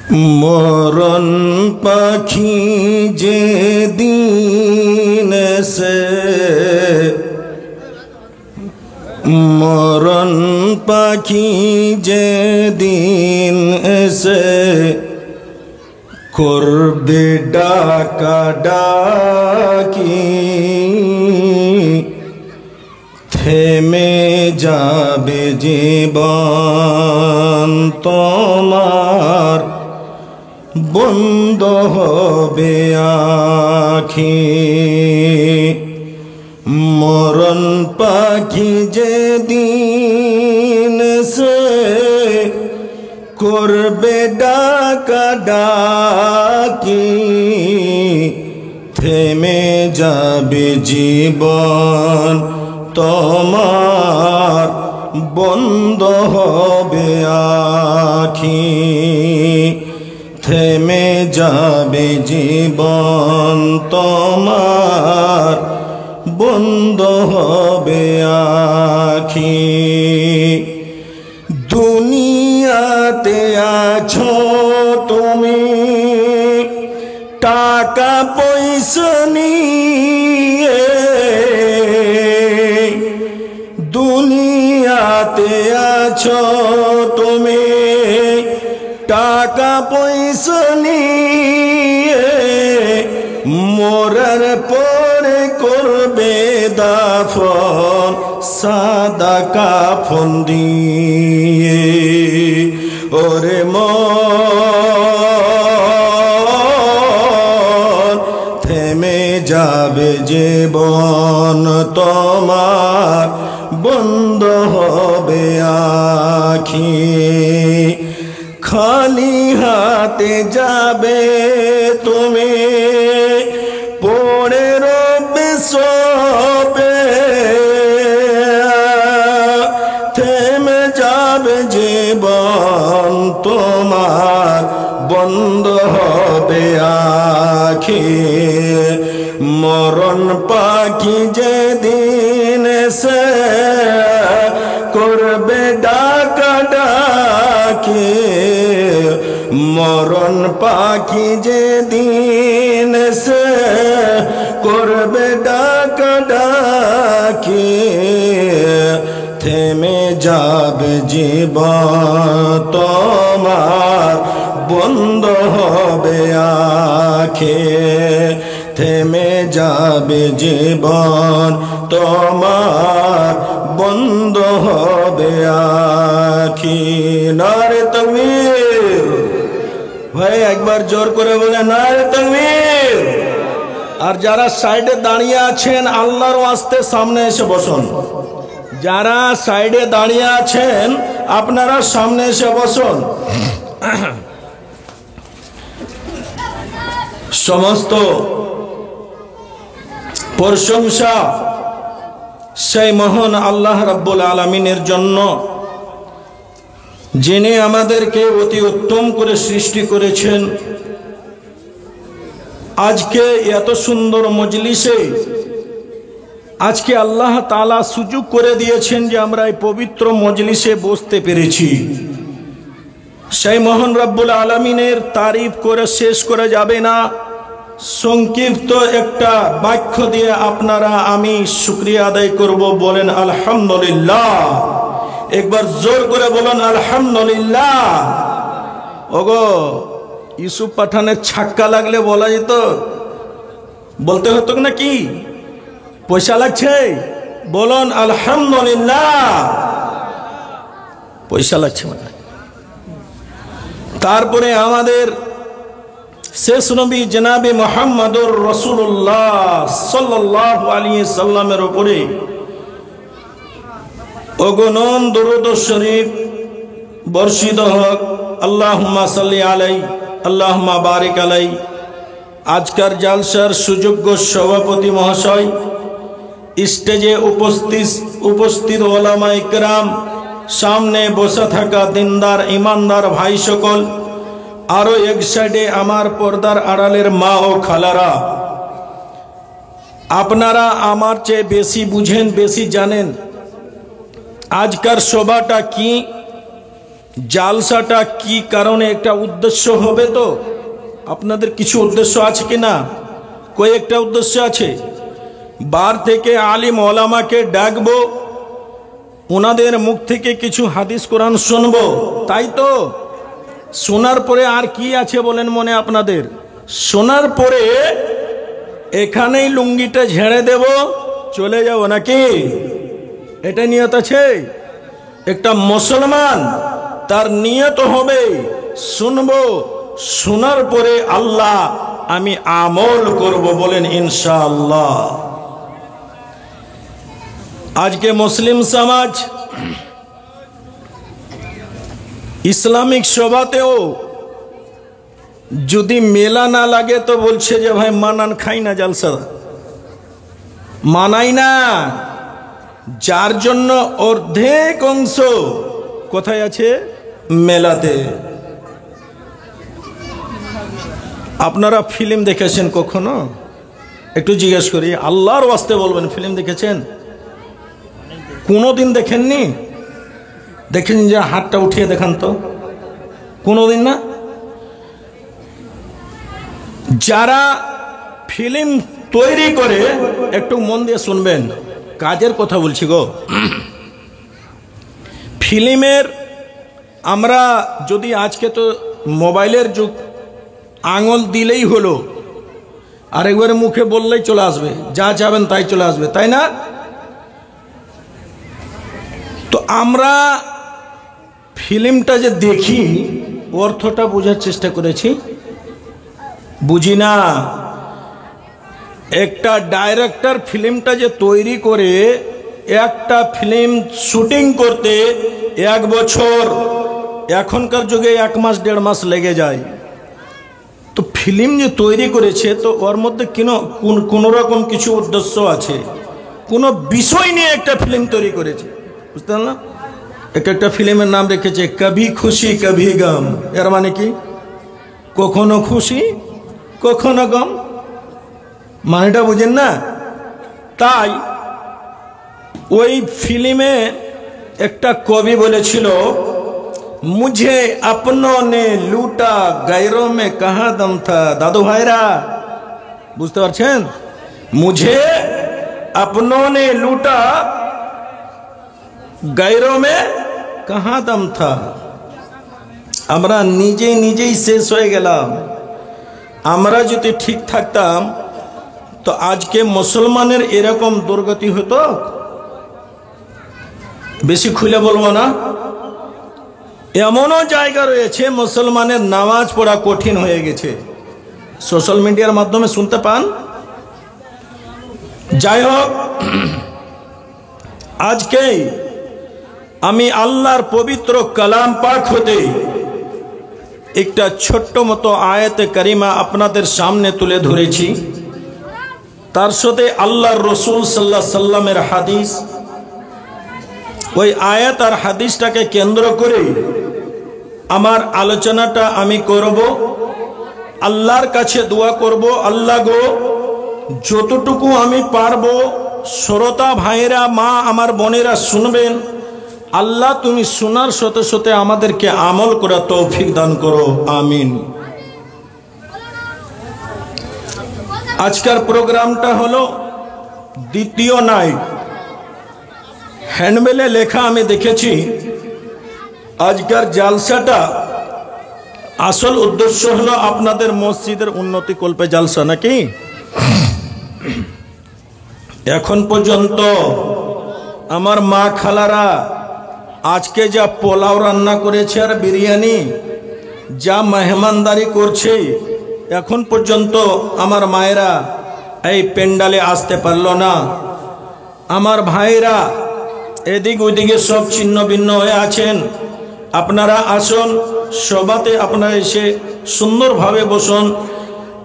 মরণ পাখি যে দিন এসে, মরণ পাখি যে দিন এসে করবে ডাকা ডাকি, থেমে যাবে জীবন তোমার, বন্ধ হবে আখি। মরণ পাখি যেদিন সে করবে ডাকা ডাকি, থেমে যাবে জীবন তোমার, বন্ধ হবে আখি। থেমে যাবে জীবন তোমার, বন্ধ হবে আখি। দুনিয়াতে আছো তুমি টাকা পয়সা নিয়ে, দুনিয়াতে আছো তুমি টাকা পয়সা নিয়ে, মরার পরে করবে দাফন সাদা কাফন দিয়ে। ওরে মন থেমে যাবে জীবন তোমার, বন্ধ হবে আখি। খালি হাতে যাবে তুমি, পড়ে রবে সবে, থেমে যাবে জীবন তোমার, বন্ধ হবে আখি। মরণ পাখি যেদিন এসে করবে ডাকা ডাকি, মরণ পাখি যেদিন এসে করবে ডাকা ডাকি, থেমে যাবে জীবন তোমার, বন্ধ হবে আখি। থেমে যাবে জীবন তোমার, বন্ধ হবে আখি। নারে তাকবীর! ভাই একবার জোর করে বলে নারে তাকবীর! আর যারা সাইডে দাঁড়িয়ে আছেন আল্লাহর ওয়াস্তে সামনে এসে বসুন। যারা সাইডে দাঁড়িয়ে আছেন আপনারা সামনে এসে বসুন। সমস্ত প্রশংসা সেই মহান আল্লাহ রাব্বুল আলামিনের জন্য, যিনি আমাদেরকে অতি উত্তম করে সৃষ্টি করেছেন। আজকে এত সুন্দর মজলিসে আজকে আল্লাহ তাআলা সুযোগ করে দিয়েছেন যে আমরা এই পবিত্র মজলিসে বসতে পেরেছি। সেই মহান রাব্বুল আলামিনের তারিফ করে শেষ করা যাবে না। সংক্ষিপ্ত একটা বাক্য দিয়ে আপনারা আমি শুকরিয়া আদায় করব। বলেন আলহামদুলিল্লাহ। একবার জোর করে বলেন আলহামদুলিল্লাহ। ওগো ইউসুফ পাঠানের ছাক্কা লাগলে বলা যেত, বলতে হতো নাকি? পয়সা লাগছে, বলুন আলহামদুলিল্লাহ। পয়সা লাগছে মানে। তারপরে আমাদের শেষ নবী জনাবে মুহাম্মদুর রাসূলুল্লাহ সাল্লাল্লাহু আলাইহি সাল্লামের উপরে অগণন দরুদ শরীফ বর্ষিত হোক। আল্লাহুম্মা সাল্লি আলাইহি আল্লাহুম্মা বারিক আলাইহি। আজকের জালসার সুযোগ্য সভাপতি মহাশয়, স্টেজে উপস্থিত ওলামায়ে কেরাম, সামনে বসে থাকা দিনদার ইমানদার ভাই সকল, আরো এক সাইডে আমার পর্দার আড়ালের মা ও খালারা, আপনারা আমার চেয়ে বেশি বুঝেন, বেশি জানেন। আজকার সভাটা কি, জালসাটা কি কারণে, একটা উদ্দেশ্য হবে তো? আপনাদের কিছু উদ্দেশ্য আছে কি না? কয়েকটা উদ্দেশ্য আছে। বার থেকে আলিম ওলামাকে ডাকবো, ওনাদের মুখ থেকে কিছু হাদিস কোরআন শুনবো, তাই তো? শোনার পরে আর কি আছে বলেন মনে আপনাদের? শোনার পরে এখানেই লুঙ্গিটা ঝেড়ে দেব, চলে যাব নাকি? এটা নিয়ত আছে? একটা মুসলমান তার নিয়ত হবে শুনবো, শোনার পরে আল্লাহ আমি আমল করব, বলেন ইনশাআল্লাহ। আজকে মুসলিম সমাজ ইসলামিক সভাতেও যদি মেলা না লাগে তো বলছে যে ভাই মানান খাই না, জালসা মানাই না, যার জন্য অর্ধেক অংশ কোথায় আছে? মেলাতে। আপনারা ফিল্ম দেখেছেন কখনো? একটু জিজ্ঞেস করি, আল্লাহর ওয়াস্তে বলবেন, ফিল্ম দেখেছেন? কোনোদিন দেখেননি? দেখেন যে হাতটা উঠিয়ে দেখান তো। কোনোদিন না? যারা ফিল্ম তৈরি করে, একটু মন দিয়ে শুনবেন, কাজের কথা বলছি গো। ফিল্মের আমরা যদি আজকে তো মোবাইলের যুগ, আঙুল দিলেই হলো, আর একবারে মুখে বললেই চলে আসবে, যা চাবেন তাই চলে আসবে, তাই না? তো আমরা ফিল্মটা যে দেখি, অর্থটা বোঝার চেষ্টা করেছি? বুঝি না। একটা ডাইরেক্টর ফিল্মটা যে তৈরি করে, একটা ফিল্ম শুটিং করতে 1 বছর, এখনকার যুগে 1 মাস 1.5 মাস লেগে যায়। তো ফিল্ম যে তৈরি করেছে, তো ওর মধ্যে কোনো রকম কিছু উদ্দেশ্য আছে, কোনো বিষয় নিয়ে একটা ফিল্ম তৈরি করেছে, বুঝতে পারলাম? একটা ফিল্মের নাম রেখেছে কভি খুশি কভি গম। এর মানে কি? কখনো খুশি কখনো গম, মানেটা বুঝেন না? তাই ওই ফিল্মে একটা কবি বলেছিল, মুঝে আপনों ने लूटा गैरों में कहाँ दम था। দাদু ভাইরা বুঝতে পারছেন? मुझे अपनों ने लूटा गैरों में कहाँ दम था। আমরা নিজেই শেষ হয়ে গেলাম। আমরা যদি ঠিক থাকতাম তো আজকে মুসলমানের এরকম দুর্গতি হতো? বেশি খুলে বলবো না, এমনও জায়গা রয়েছে মুসলমানের নামাজ পড়া কঠিন হয়ে গেছে, সোশ্যাল মিডিয়ার মাধ্যমে শুনতে পান। যাই হোক, আজকে আমি আল্লাহর পবিত্র কালাম পাক হতে একটা ছোট্ট মতো আয়াতে কারিমা আপনাদের সামনে তুলে ধরেছি। তার সাথে আল্লাহর রসুল সাল্লাল্লাহু আলাইহি সাল্লামের হাদিস, ওই আয়াত আর হাদিসটাকে কেন্দ্র করে আমার আলোচনাটা আমি করব। আল্লাহর কাছে দোয়া করব, আল্লাহ গো, যতটুকু আমি পারবো, শ্রোতা ভাইরা, মা আমার বোনেরা শুনবেন, আল্লাহ তুমি শোনার সাথে সাথে আমাদেরকে আমল করার তৌফিক দান করো, আমিন। আজকের প্রোগ্রামটা হলো দ্বিতীয় নাইট। হ্যান্ডমেলে লেখা আমি দেখেছি, আজকের জালসাটা আসল উদ্দেশ্য হলো আপনাদের মসজিদের উন্নতি কল্পে জালসা, নাকি? এখন পর্যন্ত আমার মা খালারা আজকে যা পোলাও রান্না করেছে আর বিরিয়ানি, যা মেহমানদারি করছে, এখন পর্যন্ত আমার মায়েরা এই প্যান্ডালে আসতে পারলো না। আমার ভাইরা এদিক ওইদিকে সব ছিন্ন ভিন্ন হয়ে আছেন। আপনারা আসুন, সভাতে আপনারা এসে সুন্দরভাবে বসুন।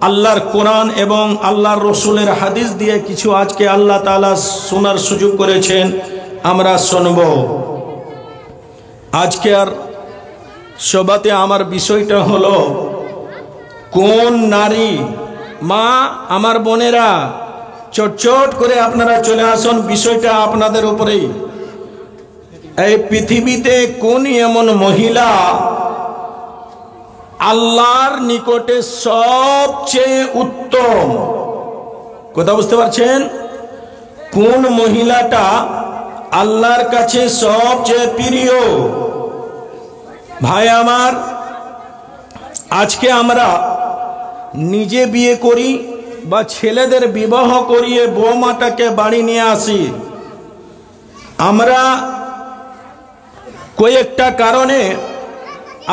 আল্লাহর কোরআন এবং আল্লাহর রসুলের হাদিস দিয়ে কিছু আজকে আল্লাহ তাআলা শোনার সুযোগ করেছেন, আমরা শুনব। আজকে আর সভাতে আমার বিষয়টা হলো, কোন নারী, মা আমার বোনেরা চটচট করে আপনারা চলে আসুন, বিষয়টা আপনাদের উপরেই। এই পৃথিবীতে কোন এমন মহিলা আল্লাহর নিকটে সবচেয়ে উত্তম? কথা বুঝতে পারছেন? কোন মহিলাটা আল্লাহর কাছে সবচেয়ে প্রিয়? ভাই আমার, আজকে আমরা নিজে বিয়ে করি বা ছেলেদের বিবাহ করিয়ে বৌমাটাকে বাড়ি নিয়ে আসি। আমরা কয়েকটা কারণে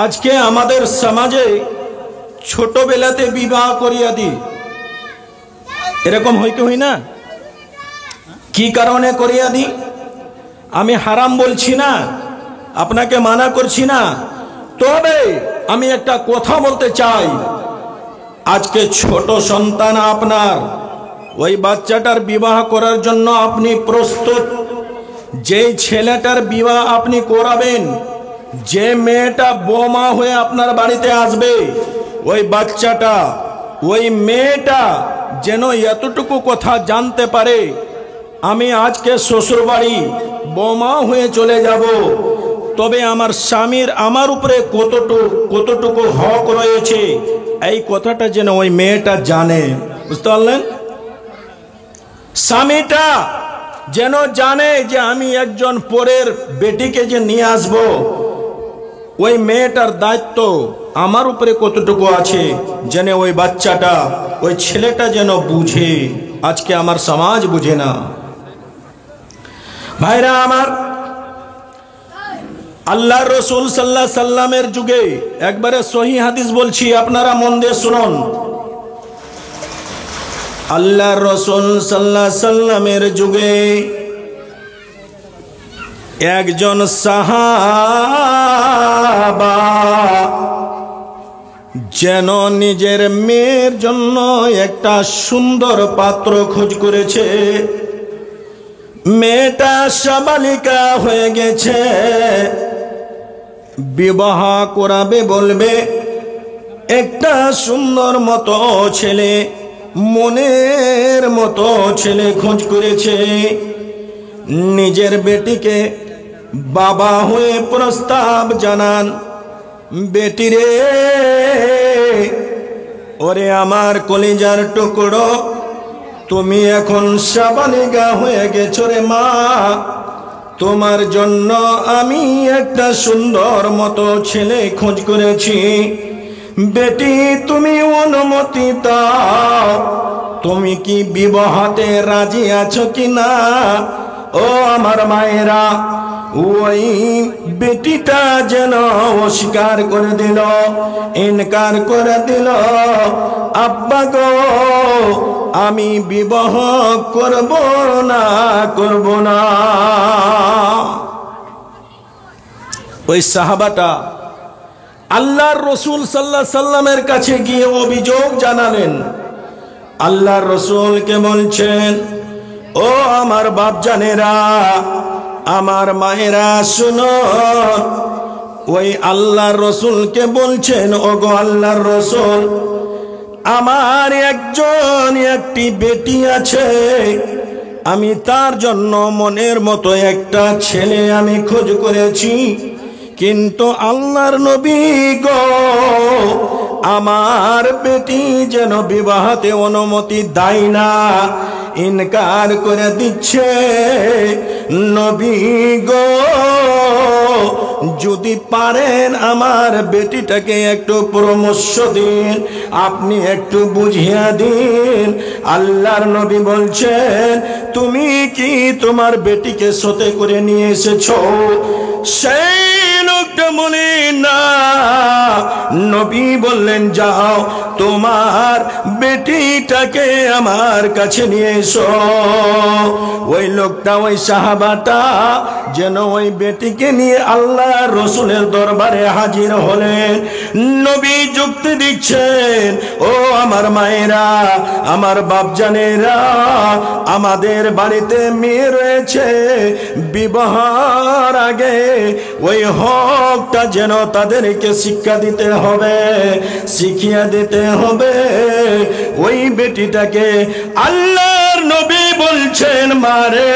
আজকে আমাদের সমাজে ছোটবেলাতে বিবাহ করিয়া দিই। এরকম হয় কি হয় না? কি কারণে করিয়া দিই? আমি হারাম বলছি না, আপনাকে মানা করছি না, তবে আমি একটা কথা বলতে চাই। আজকে ছোট সন্তান আপনার, ওই বাচ্চাটার বিবাহ করার জন্য আপনি প্রস্তুত। যেই ছেলেটার বিবাহ আপনি করাবেন, যে মেয়েটা বোমা হয়ে আপনার বাড়িতে আসবে, ওই বাচ্চাটা, ওই মেয়েটা যেন এতটুকু কথা জানতে পারে, আমি আজকে শ্বশুর বাড়ি বোমা হয়ে চলে যাব, তবে আমার স্বামীর আমার উপরে কতটুকু হক রয়েছে, এই কথাটা যেন ওই মেয়েটা জানে। বুঝতে পারলেন? স্বামীটা যেন জানে যে আমি একজন পরের বেটিকে যে নিয়ে আসব, ওই মেয়েটার দায়িত্ব আমার উপরে কতটুকু আছে, যেন ওই বাচ্চাটা, ওই ছেলেটা যেন বুঝে। আজকে আমার সমাজ বুঝে না। ভাইরা আমার, আল্লাহর রাসূল সাল্লাল্লাহু আলাইহি সাল্লামের যুগে, একবারে সহিহ হাদিস বলছি, আপনারা মন দিয়ে শুনুন। আল্লাহর রাসূল সাল্লাল্লাহু আলাইহি সাল্লামের যুগে একজন সাহাবা যেন নিজের মেয়ের জন্য একটা সুন্দর পাত্র খোঁজ করেছে। মেয়েটা সাবালিকা হয়ে গেছে, বিবাহ করাবে বলবে, একটা সুন্দর মতো ছেলে, মনের মতো ছেলে খোঁজ করেছে। নিজের বেটিকে বাবা হয়ে প্রস্তাব জানান, বেটিরে, ওরে আমার কলিজার টুকরো, তুমি এখন সাবালিকা হয়ে গেছো রে মা, তোমার জন্য আমি একটা সুন্দর মতো ছেলে খোঁজ করেছি। বেটি, তুমি অনুমতি দাও, তুমি কি বিবাহতে রাজি আছো কি না? ও আমার মায়েরা, ওই বেটিটা যেন অস্বীকার করে দিল, ইনকার করে দিল, আব্বা গো, আমি বিবাহ করব না। ওই সাহাবাটা আল্লাহর রাসূল সাল্লাল্লাহু আলাইহি সাল্লামের কাছে গিয়ে অভিযোগ জানালেন। আল্লাহর রাসূলকে বলছেন, ও আমার বাপজানেরা, আমার মায়েরা, শুনো। ওই আল্লাহর রাসূলকে বলছেন, ওগো আল্লাহর রাসূল, আমার একটি বেটি আছে, আমি তার জন্য মনের মতো একটা ছেলে আমি খোঁজ করেছি, কিন্তু আল্লাহর নবী গো, আমার বেটি যেন বিবাহতে অনুমতি দেয় না, ইনকার করে দিচ্ছে। নবী গো, যদি পারেন আমার বেটিটাকে একটু পরামর্শ দিন, আপনি একটু বুঝিয়ে দিন। আল্লাহর নবী বলছেন, তুমি কি তোমার বেটিকে সাথে করে নিয়ে এসেছো? সেই লোকটা বলে না। নবী বললেন, যাও তোমার বেটিটাকে আমার কাছে নিয়ে এসো। ওই লোকটা, ওই সাহাবাটা যেন ওই বেটিকে নিয়ে আল্লাহ রসুলের দরবারে হাজির হলেন। নবী যুক্তি দিচ্ছেন, ও আমার মায়েরা, আমার বাপজানেরা, আমাদের বাড়িতে মেয়ে রয়েছে, বিবাহের আগে ওই হকটা যেন তাদেরকে শিক্ষা দিতে হবে, শিখিয়ে দিতে হবে। ওই বেটিটাকে আল্লাহর নবী বলছেন, বলছেন মারে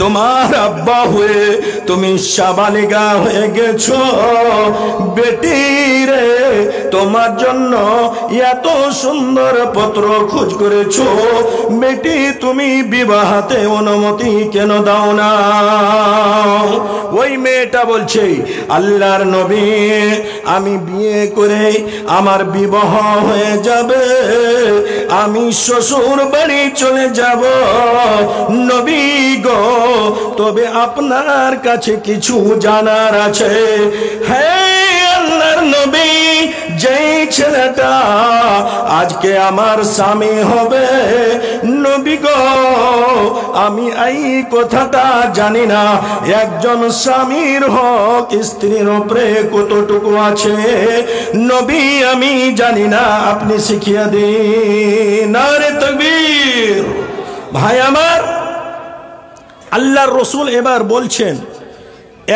তোমার আব্বা হয়ে তুমি সাবালিগা হয়ে গেছো, বেটি রে তোমার জন্য এত সুন্দর পত্র খোঁজ করেছো, বেটি তুমি বিবাহতে অনুমতি কেন দাও না? ওই মেয়েটা বলছে আল্লাহর নবী আমি বিয়ে করে আমার বিবাহ হয়ে যাবে, আমি শ্বশুর বাড়ি চলে যাব নবী গো, তবে আপনার কাছে কিছু জানার আছে। হ্যাঁ আল্লাহর নবী, যেই ছেলেটা আজকে আমার স্বামী হবে নবী গো, আমি এই কথাটা জানি না একজন স্বামীর হক স্ত্রীর উপরে কতটুকু আছে, নবী আমি জানি না, আপনি শিখিয়ে দিন। নারে তাকবীর। ভাই আমার, আল্লাহর রাসূল এবার বলছেন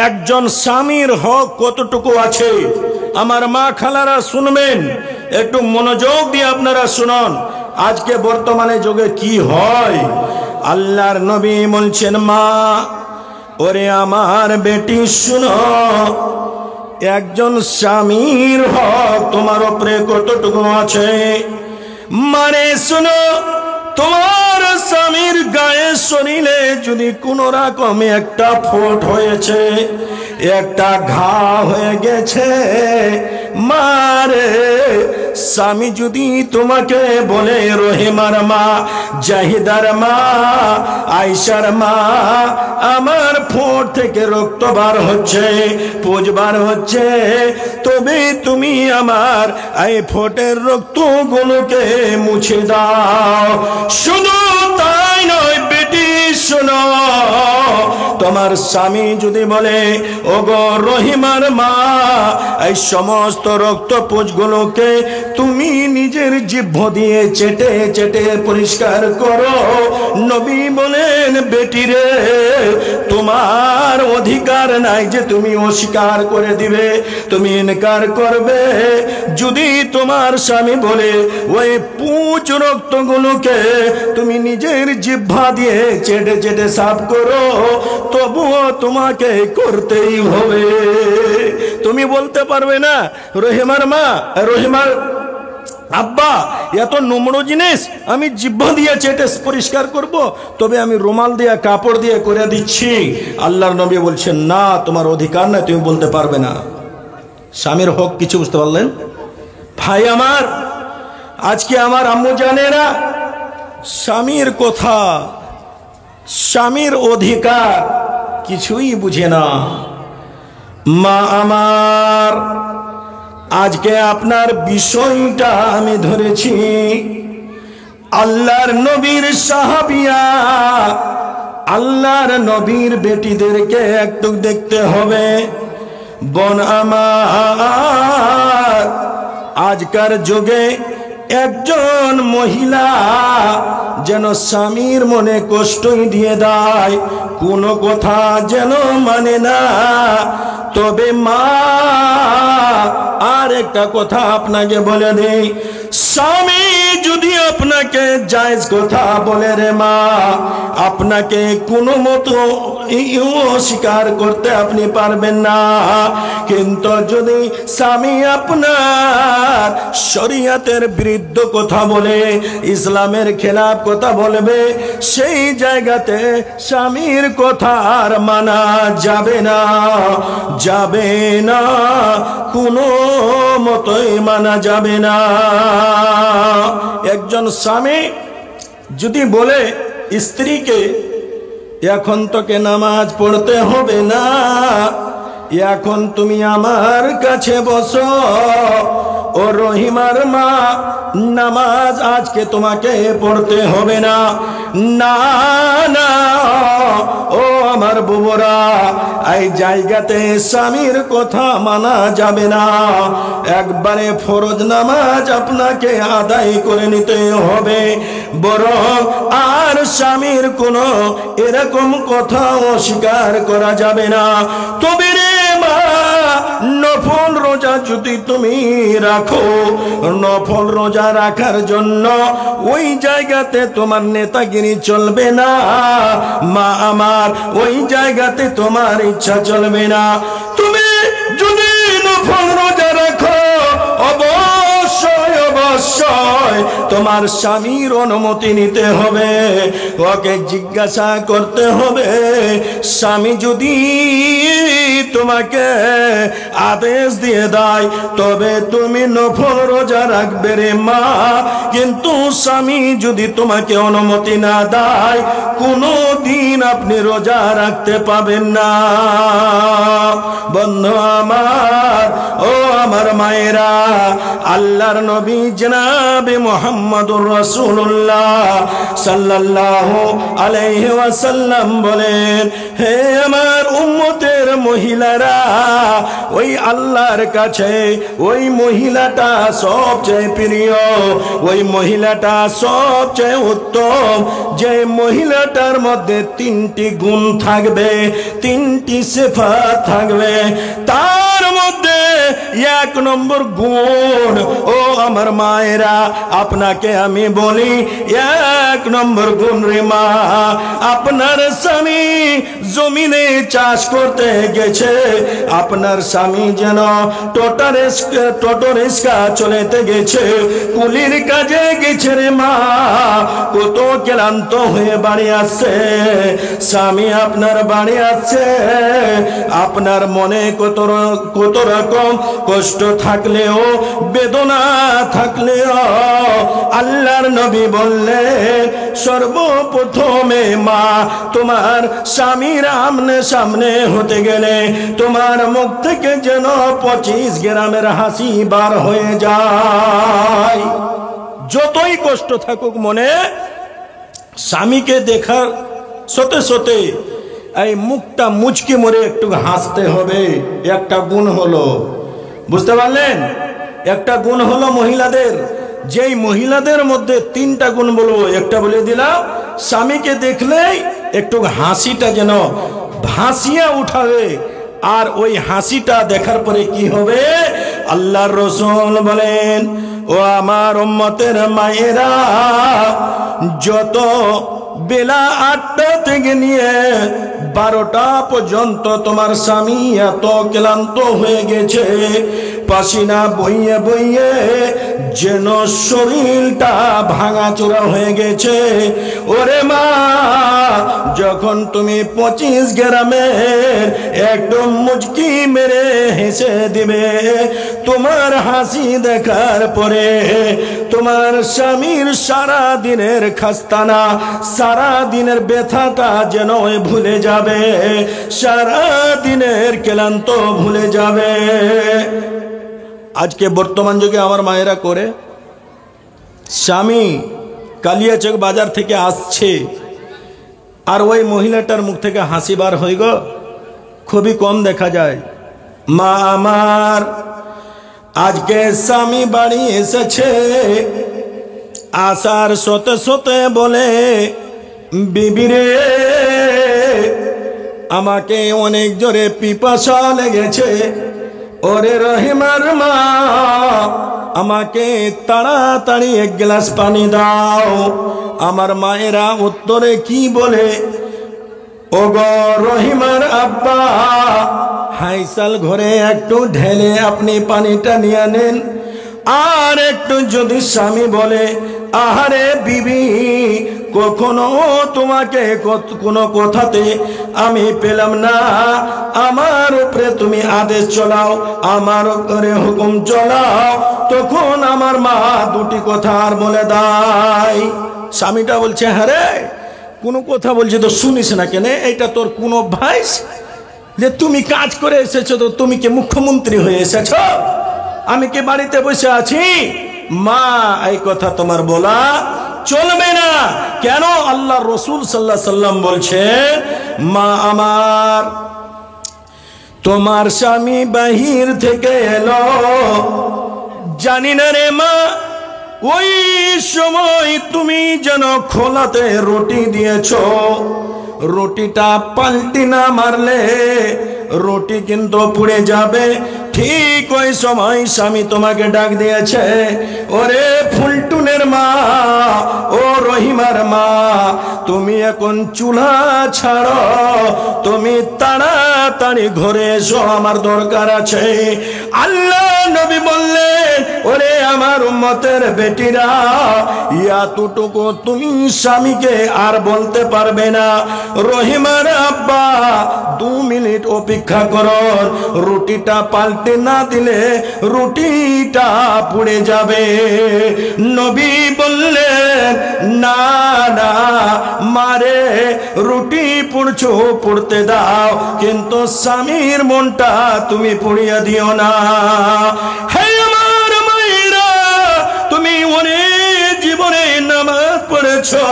একজন স্বামীর হক কতটুকু আছে। আমার মা খালারা শুনবেন, একটু মনোযোগ দিয়ে আপনারা শুনুন আজকে বর্তমানে যুগে কি হয়। আল্লাহর নবী বলছেন মা ওরে আমার বেটি শুনো, একজন স্বামীর হক তোমার উপরে কতটুকু আছে। মানে শুনো, তোমার স্বামীর গায়ে শরীরে যদি কোনো রকম একটা ফোট হয়েছে, একটা ঘা হয়ে গেছে, মারে স্বামী যদি তোমাকে বলে রহিমার মা, জাহিদার মা, আয়েশার মা আমার ফোট থেকে রক্ত বার হচ্ছে, পুজ বার হচ্ছে, তবে তুমি আমার এই ফোটের রক্তগুলোকে মুছে দাও। শুধু তাই নয় বেটি শোনো, তোমার স্বামী যদি বলে ওগো রহিমার মা এই সমস্ত রক্ত পুঁজগুলোকে তুমি নিজের জিহ্বা দিয়ে চেটে চেটে পরিষ্কার করো, নবী বলেন বেটি রে তোমার অধিকার নাই যে তুমি অস্বীকার করে দিবে, তুমি ইনকার করবে। যদি তোমার স্বামী বলে ওই পুঁজ রক্তগুলোকে তুমি নিজের জিহ্বা দিয়ে চেটে চেটে সাফ করো, তবুও তোমাকে করতেই হবে। তুমি বলতে পারবে না রহিমার মা, রহিমার আব্বা এত নম্র জিনিস আমি জিহ্বা দিয়ে চেটে পরিষ্কার করব, তবে আমি রুমাল দিয়ে কাপড় দিয়ে করে দিচ্ছি। আল্লাহর নবী বলছেন না, তোমার অধিকার নাই, তুমি বলতে পারবে না। স্বামীর হক কিছু বুঝতে পারলেন? ভাই আমার, আজকে আমার আম্মু জানেরা স্বামীর কথা, স্বামীর অধিকার কিছুই বুঝে না। মা আমার, আজকে আপনার বিষয়টা আমি ধরেছি। আল্লাহর নবীর সাহাবিয়া, আল্লাহর নবীর বেটিদেরকে একটু দেখতে হবে। বোন আমার, আজকার যুগে একজন মহিলা যেন স্বামীর মনে কষ্টই দিয়ে দেয়, কোনো কথা যেন মানে না। তবে মা আর একটা কথা আপনাকে বলে দেই, স্বামী যদি আপনাকে জায়েজ কথা বলে রে মা, আপনাকে কোনো মতো স্বীকার করতে আপনি পারবেন না। কিন্তু যদি স্বামী আপনার শরীয়তের বিরুদ্ধ কথা বলে, ইসলামের খেলাফ কথা বলবে, সেই জায়গাতে স্বামীর কথা আর মানা যাবে না, যাবে না, কোনো মতোই মানা যাবে না। একজন স্বামী যদি বলে স্ত্রীকে এখন তোকে নামাজ পড়তে হবে না, এখন তুমি আমার কাছে বসো, ও রহিমার মা নামাজ আজকে তোমাকে পড়তে হবে না, না না ও আমার বুবরা, এই জায়গাতে স্বামীর কথা মানা যাবে না। একবারে ফরজ নামাজ আপনাকে আদায় করে নিতে হবে, বরং আর স্বামীর কোনো এরকম কথা অস্বীকার করা যাবে না। তবে রে মা, নফল রোজা যদি তুমি রাখো, নফল রোজা রাখার জন্য ওই জায়গাতে তোমার নেতাগিরি চলবে না মা আমার, ওই জায়গাতে তোমার ইচ্ছা চলবে না। তুমি যদি নফল রোজা রাখো অবশ্যই অবশ্যই তোমার স্বামীর অনুমতি নিতে হবে, ওকে জিজ্ঞাসা করতে হবে। স্বামী যদি তোমাকে আদেশ দিয়ে দেয় তবে তুমি নফল রোজা রাখবে রে মা, কিন্তু স্বামী যদি তোমাকে অনুমতি না দেয় কোনো দিন আপনি রোজা রাখতে পাবেন না। বন্ধু আমার, ও আমার মায়েরা, আল্লাহর নবী জনাবে মুহাম্মদুর রাসূলুল্লাহ সাল্লাল্লাহু আলাইহি ওয়াসাল্লাম বলেন, হে আমার উম্মতের মহিলারা, ওই আল্লাহর কাছে ওই মহিলাটা সবচেয়ে প্রিয়, ওই মহিলাটা সবচেয়ে উত্তম, যে মহিলাটার মধ্যে তিনটি গুণ থাকবে, তিনটি সিফাত থাকবে। তার মধ্যে এক নম্বর গুণ, ও আমার মায়েরা আপনাকে আমি বলি, এক নম্বর গুণ রে মা, আপনার স্বামী জমিনে চাষ করতে গেছে, আপনার স্বামী যেন টোটো রিক্সা চলেতে গেছে, কুলির কাজে গেছে রে মা, কত ক্লান্ত হয়ে বাড়ি আসছে, স্বামী আপনার বাড়ি আসছে, আপনার মনে কত রকম কষ্ট থাকলেও বেদনা থাকলেও আল্লাহর নবী বললেন সর্বপ্রথমে মা তোমার স্বামীর আমনে সামনে হতে গেলে তোমার মুখ থেকে যেন 25 গ্রামের হাসি বার হয়ে যায়। যতই কষ্ট থাকুক মনে, স্বামীকে দেখার সাথে সাথে এই মুখটা মুচকে মরে একটু হাসতে হবে। একটা গুণ হলো, বুঝতে পারলেন? একটা গুণ হলো মহিলাদের, যেই মহিলাদের মধ্যে তিনটা গুণ বলবো, একটা বলে দিলাম, স্বামীকে দেখলেই একটু হাসিটা যেন ভাসিয়ে উঠাবে। আর ওই হাসিটা দেখার পরে কি হবে? আল্লাহর রাসূল বলেন, ও আমার উম্মতের মায়েরা, যত বেলা 8টা থেকে নিয়ে 12টা পর্যন্ত তোমার স্বামী এত ক্লান্ত হয়ে গেছে, পাসিনা বইয়ে বইয়ে যেন শরীরটা ভাঙাচোরা হয়ে গেছে, ওরে মা যখন তুমি 25 গ্রামের একদম মুচকি মেরে হেসে দিবে, তোমার হাসি দেখার পরে তোমার স্বামীর সারা দিনের খাস্তানা, সারা দিনের ব্যথাটা যেন ভুলে যাবে, সারা দিনের ক্লান্ত ভুলে যাবে। আজকে বর্তমান যুগে আমার মায়েরা করে, স্বামী কালিয়াচক বাজার থেকে আসছে আর ওই মহিলাটার মুখ থেকে হাসি বার হয়ে গো, খুবই কম দেখা যায়। মা আমার, আজকে স্বামী বাড়ি এসেছে, আসার সতে সতে বলে, বিবি রে আমাকে অনেক জোরে পিপাসা লেগেছে, ওরে রহিমার মা আমাকে তাড়াতাড়ি 1 গ্লাস পানি দাও। আমার মায়েরা উত্তরে কি বলে? ওগো রহিমার আব্বা, হাইসাল ঘরে একটু ঢেলে আপনি পানিটা নিয়ে নেন। আর একটু যদি স্বামী বলে, আহারে বিবি, কখনো তোমাকে কোনো কথাতে আমি পেলাম না, আমার উপরে তুমি আদেশ চলাও, আমার উপরে হুকুম চলাও, তখন আমার মা দুটি কথা আর বলে দেয়। স্বামীটা বলছে, হ্যাঁ রে, কোনো কথা বলছে তো শুনিস না কেন? এটা তোর কোন অভ্যাস যে তুমি কাজ করে এসেছো, তো তুমি কি মুখ্যমন্ত্রী হয়ে এসেছ? আমি কি বাড়িতে বসে আছি? মা এই কথা তোমার বলা চলবে না। কেন? আল্লাহ রসুল সাল্লাল্লাহু আলাইহি সাল্লাম বলছেন, মা আমার, তোমার স্বামী বাহির থেকে এলো, জানি না রে মা, ওই সময় তুমি যেন খোলাতে রুটি দিয়েছ, রুটিটা পাল্টি না মারলে রুটি কিন্তু পুড়ে যাবে। ঠিক ওই সময় স্বামী তোমাকে ডাক দিয়েছে, ওরে ফুলটুনের মা, ও রহিমার মা, তুমি এখন চুলা ছাড়ো, তুমি তাড়াতাড়ি ঘরে এসো, আমার দরকার আছে। আল্লাহ নবী বললেন, ওরে আমার উম্মতের বেটিরা, এতটুকু তুমি স্বামীকে আর বলতে পারবে না। রহিমার আব্বা 2 মিনিট অপেক্ষা করো, রুটিটা পাল্টে না দিলে রুটিটা পুড়ে যাবে। নবী বললেন, না না মারে, রুটি পুড়ছো পুড়তে দাও, কিন্তু স্বামীর মনটা তুমি পুড়িয়ে দিও না। হে আমার মায়েরা, তুমি অনেক জীবনে নামাজ পড়েছো,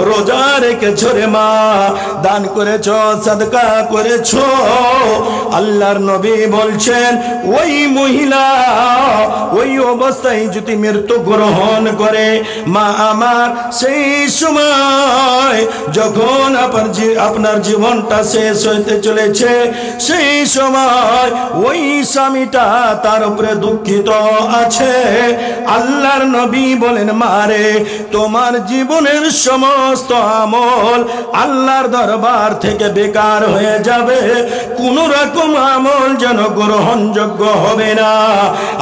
রোজা রেখেছো রে মা, দান করেছো, সাদকা করেছো। আল্লাহর নবী বলছেন, ওই মহিলা ওই অবস্থায় যদি মৃত্যু গ্রহণ করে, মা আমার, সেই সময় যখন আপনার জীবনটা শেষ হইতে চলেছে, সেই সময় ওই স্বামীটা তার উপরে দুঃখিত আছে। আল্লাহর নবী বলেন, মারে, তোমার জীবনের সমস্ত আমল আল্লাহর দরবার থেকে বেকার হয়ে যাবে, কোন রকম আমল যেন গ্রহণযোগ্য হবে না,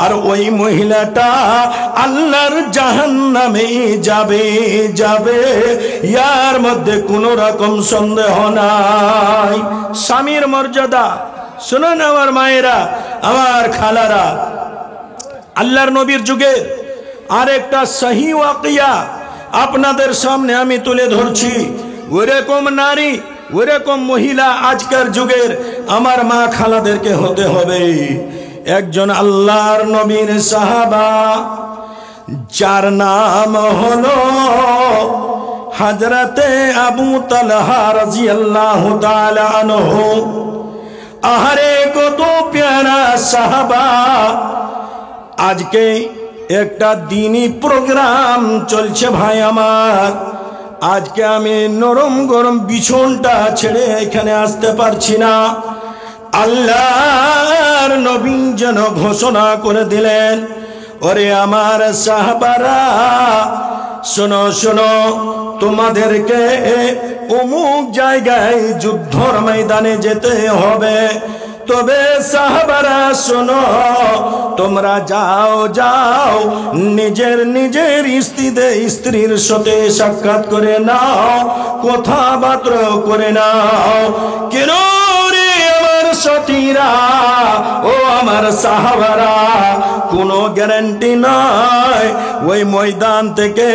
আর ওই মহিলাটা আল্লাহর জাহান্নামে যাবে যাবে, ইয়ার মধ্যে কোন রকম সন্দেহ নাই। স্বামীর মর্যাদা শুনুন আমার মায়েরা, আমার খালারা, আল্লাহর নবীর যুগে আরেকটা সহি ওয়াকিয়া আপনাদের সামনে আমি তুলে ধরছি। ওরকম নারী, ওরকম মহিলা আজকের যুগের আমার মা খালাদেরকে হতে হবে। একজন আল্লাহর নবীর সাহাবা, যার নাম হলো হযরতে আবু তালহা রাদিয়াল্লাহু তাআলা আনহু। আহারে কত প্যারা সাহাবা। আজকে একটা দিনী প্রোগ্রাম চলছে ভাই আমার, আজকে আমি নরম গরম বিছনটা ছেড়ে এখানে আসতে পারছি না। আল্লাহর নবী যেন ঘোষণা করে দিলেন, ওরে আমার সাহাবারা, শোনো শোনো, তোমাদেরকে অমুক জায়গায় যুদ্ধর ময়দানে যেতে হবে, তবে সাহাবারা শোনো, তোমরা যাও যাও, নিজের নিজের স্ত্রীর সাথে সাক্ষাৎ করে নাও, কথাবার্তা করে নাও। কেন রে আমার সাথীরা, ও আমার সাহাবারা, কোনো গ্যারান্টি নাই ওই ময়দান থেকে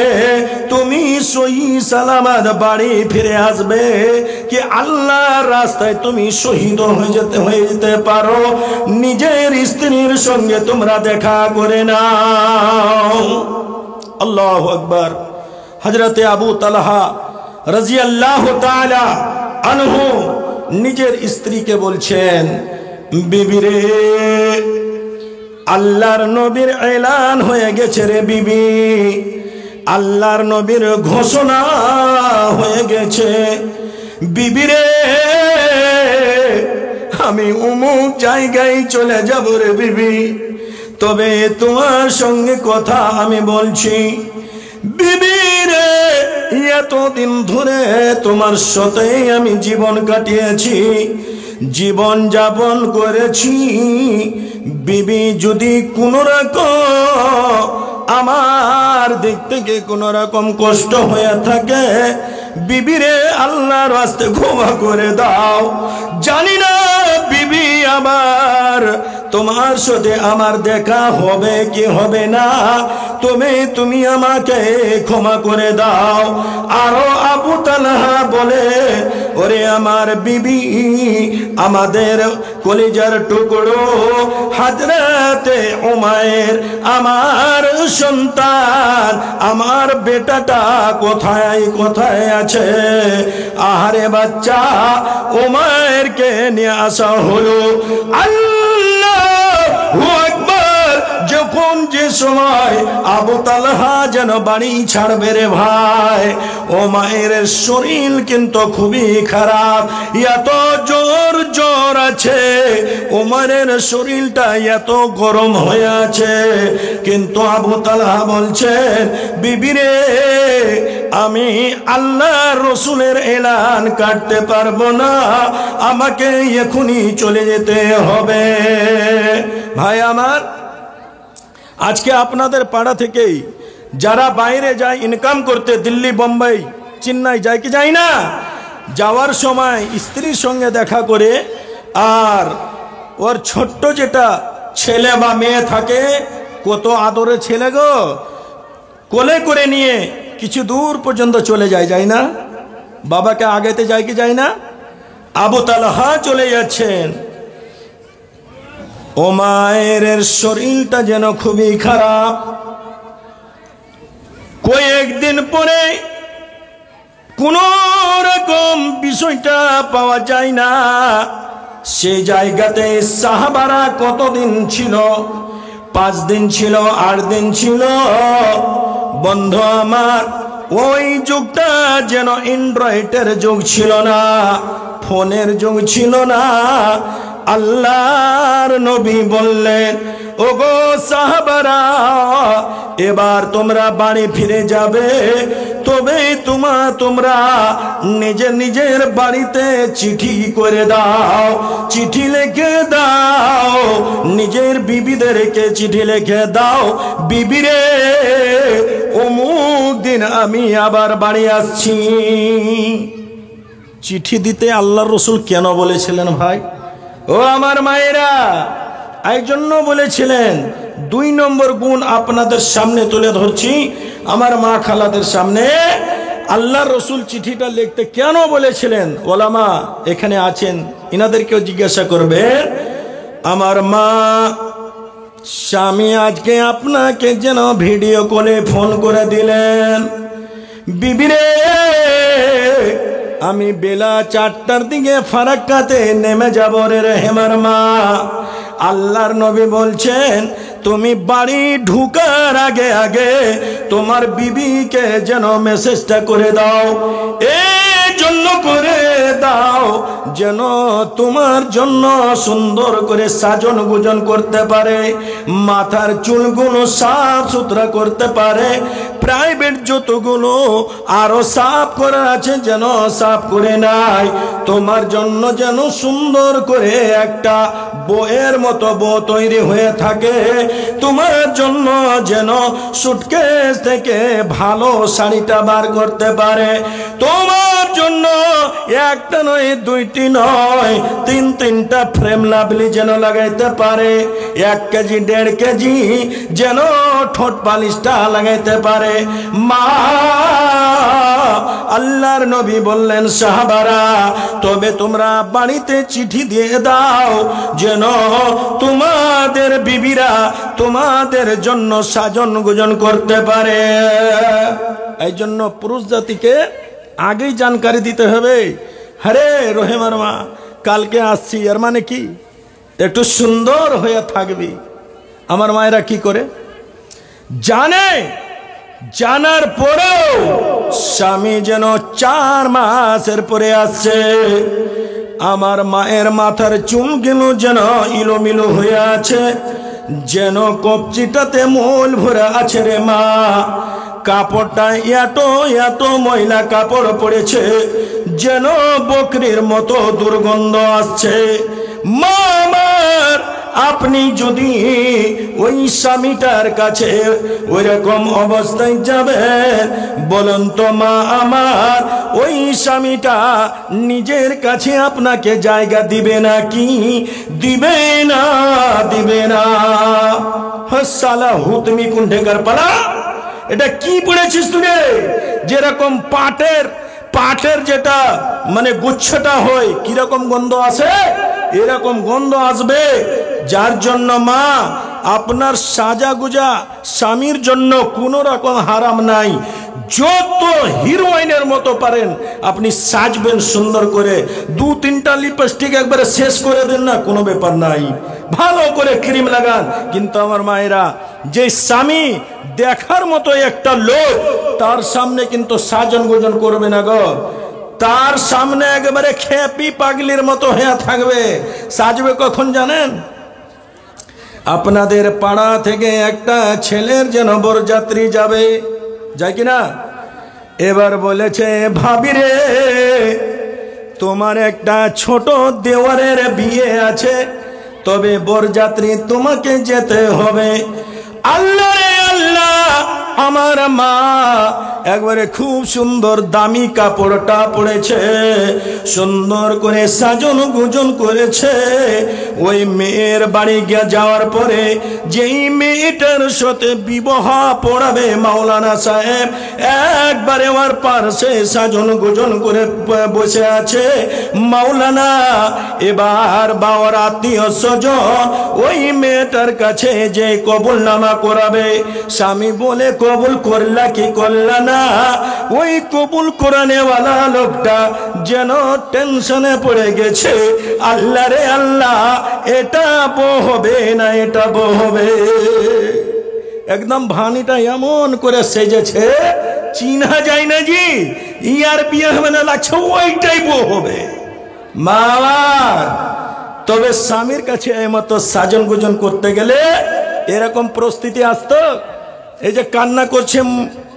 তুমি সহি সালামত বাড়ি ফিরে আসবে, কি আল্লাহর রাস্তায় তুমি শহীদ হয়ে যেতে পারো। নিজের স্ত্রীর সঙ্গে তোমরা দেখা করে নাও। আল্লাহু আকবার। হযরতে আবু তালহা রাদিয়াল্লাহু তাআলা আনহু নিজের স্ত্রীকে বলছেন, বিবি রে, আল্লাহর নবীর এলান হয়ে গেছে রে বিবি, আল্লাহর নবীর ঘোষণা হয়ে গেছে। বিবি রে, আমি অমুক জায়গায় চলে যাব রে বিবি, তবে তোমার সঙ্গে কথা আমি বলছি। বিবি রে, এতদিন ধরে তোমার সাথে আমি জীবন কাটিয়েছি, জীবন যাপন করেছি। বিবি, যদি কোন রকম আমার দিক থেকে কোন রকম কষ্ট হয়ে থাকে, বিবিরে আল্লাহর রাস্তে ক্ষমা করে দাও। জানি না বিবি আবার তোমার সাথে আমার দেখা হবে কি হবে না, তুমি আমাকে ক্ষমা করে দাও। আরো আবু তালহা বলে, ওরে আমার বিবি, আমাদের কলিজার টুকরো হযরতে উমাইর, আমার সন্তান, আমার বেটাটা কোথায় কোথায় আছে? আহারে বাচ্চা, উমাইরকে নিয়ে আসা হলো। আল্লাহু আকবার। যখন যে সময় আবু তালহা যেন বাড়ি ছাড়বে রে ভাই। ওমায়ের শরীর কিন্তু খুবই খারাপ, এত জ্বর আছে, ওমরের শরীরটা এত গরম হয়ে আছে। কিন্তু আবু তালহা বলছেন, বিবি রে, আমি আল্লাহর রসুলের এলান কাটতে পারবো না, আমাকে এখনই চলে যেতে হবে। ভাই আমার, আজকে আপনাদের পাড়া থেকেই যারা বাইরে যায় ইনকাম করতে, দিল্লি, বোম্বাই, চেন্নাই যায় কি যায় না? যাওয়ার সময় স্ত্রীর সঙ্গে দেখা করে আর ওর ছোট্ট যেটা ছেলে বা মেয়ে থাকে, কত আদরের ছেলে গো, কোলে করে নিয়ে কিছু দূর পর্যন্ত চলে যায়, যায় না? বাবাকে আগেতে যায় কি যায় না? আবু তালহা চলে যাচ্ছেন। ওমায়ের শরীরটা যেন খুবই খারাপ। কয়েকদিন পরে কোন রকম বিষয়টা পাওয়া যায় না। সেই জায়গাতে সাহাবারা কতদিন ছিল? 5 দিন ছিল, 8 দিন ছিল। বন্ধু আমার, ওই যুগটা যেন অ্যান্ড্রয়েডের যুগ ছিল না, ফোনের যুগ ছিল না। আল্লাহর নবী বললেন, ওগো সাহাবারা, এবার তোমরা বাড়ি ফিরে যাবে, তবে তোমরা নিজের বাড়িতে চিঠি করে দাও, চিঠি লিখে দাও, নিজের বিবিদেরকে চিঠি লিখে দাও, বিবিরে অমুক দিন আমি আবার বাড়ি আসছি। চিঠি দিতে আল্লাহর রসুল কেন বলেছিলেন ভাই? ও আমার মায়েরা, এই জন্য বলেছিলেন। 2 নম্বর গুণ আপনাদের সামনে তুলে ধরছি, আমার মা খালাদের সামনে। আল্লাহর রসুল চিঠিটা লিখতে কেন বলেছিলেন? ওলামা এখানে আছেন, ইনাদেরকেও জিজ্ঞাসা করবেন। আমার মা, স্বামী আজকে আপনাকে যেন ভিডিও কলে ফোন করে দিলেন, বিবিরে আমি বেলা 4টার দিকে ফারাক্কাতে নেমে যাব রে হেমার মা। আল্লাহর নবী বলছেন, তুমি বাড়ি ঢুকার আগে আগে তোমার বিবিকে যেন মেসেজটা করে দাও, এই জন্য করে দাও যেন তোমার জন্য সুন্দর করে সাজন গুজন করতে পারে, মাথার চুলগুলো সাফ সুতরা করতে পারে, প্রাইভেট যতগুলো আরো সাফ করা আছে যেন সাফ করে নাই, তোমার জন্য যেন সুন্দর করে একটা বউয়ের মতো বউ তৈরি হয়ে থাকে, তোমার জন্য যেন সুটকেস থেকে ভালো শাড়িটা বার করতে পারে, তোমার জন্য একটা নয়, 2টি নয়, 3টা ফ্রেম লাভলি যেন লাগাইতে পারে, 1 কেজি 1.5 কেজি যেন ঠোঁট পালিশটা লাগাইতে পারে। মা, আল্লাহর নবী বললেন, সাহাবারা তবে তোমরা বাড়িতে চিঠি দিয়ে দাও যেন তোমাদের বিবিরা তোমাদের জন্য সাজন গুজন করতে পারে। এই জন্য পুরুষ জাতিকে আগেই জানকারি দিতে হবে। হরে রহিমার মা, কালকে আসছি, এর মানে কি? একটু সুন্দর হয়ে থাকবি। আমার মায়েরা কি করে জানে, জানার পরেও স্বামী যেন 4 মাসের পরে আসছে, আমার মায়ের মাথার চুলগুলো যেন ইলোমিলো হয়ে আছে, যেন কবজিটাতে মল ভরা আছে রে মা, কাপড়টা এত ময়লা কাপড় পড়েছে যেন বকরির মতো দুর্গন্ধ আসছে। মা আমার, আপনি যদি ওই স্বামীটার কাছে ওই রকম অবস্থায় যাবেন, বলুন তো মা আমার, ওই স্বামীটা নিজের কাছে আপনাকে জায়গা দিবে নাকি দিবে না? দিবে না। হাসালা হুতমি কুণ্ঠেকার পালা, এটা কি পড়েছিস তুই? যেরকম পাটের যেটা মানে গুচ্ছটা হয়, কিরকম গন্ধ আসে, এরকম গন্ধ আসবে। যার জন্য মা আপনার সাজাগুজা স্বামীর জন্য কোনো রকম হারাম নাই। যত হিরোইনের মতো পারেন আপনি সাজবেন সুন্দর করে, 2-3টা লিপস্টিক একবারে শেষ করে দেন না, কোনো ব্যাপার নাই, ভালো করে ক্রিম লাগান। কিন্তু আমার মায়েরা, যে স্বামী দেখার মতো একটা লোক, তার সামনে কিন্তু সাজন গোজন করবে না গো, তার সামনে একেবারে খেপি পাগলির মতো হয়ে থাকবে। সাজবে কখন জানেন? আপনাদের পাড়া থেকে একটা ছেলের যেন বরযাত্রী যাবে, যায় কিনা? এবার বলেছে, ভাবি রে, তোমার একটা ছোট দেওয়ারের বিয়ে আছে, তবে বরযাত্রী তোমাকে যেতে হবে। আল্লাহ রে আল্লাহ, আমার মা একবারে খুব সুন্দর দামি কাপড়টা পরেছে, সুন্দর করে সাজন গুজন করেছে। ওই মেয়ের বাড়ি গিয়ে যাওয়ার পরে যেই মেয়েটার সাথে বিবাহ পড়াবে মাওলানা সাহেব, একবারে আমার পাশে সাজন গুজন করে বসে আছে মাওলানা। এবার বাবার আত্মীয় স্বজন ওই মেয়েটার কাছে যে কবুলনামা করাবে, স্বামী বলে, কবুল করলা কি করলা না? ওই কবুল করানেওয়ালা লোকটা যেন টেনশনে পড়ে গেছে, আল্লাহ রে আল্লাহ, এটা বউ হবে না এটা বউ হবে। একদম ভানিটা এমন করে সেজেছে, চিনা যায় না জি, ইয়ার বিয়ে হবে না, লাগছে ওইটাই বউ হবে। মামা, তবে স্বামীর কাছে এই মতো সাজন গুজন করতে গেলে এরকম পরিস্থিতি আসতো। এই যে কান্না করছে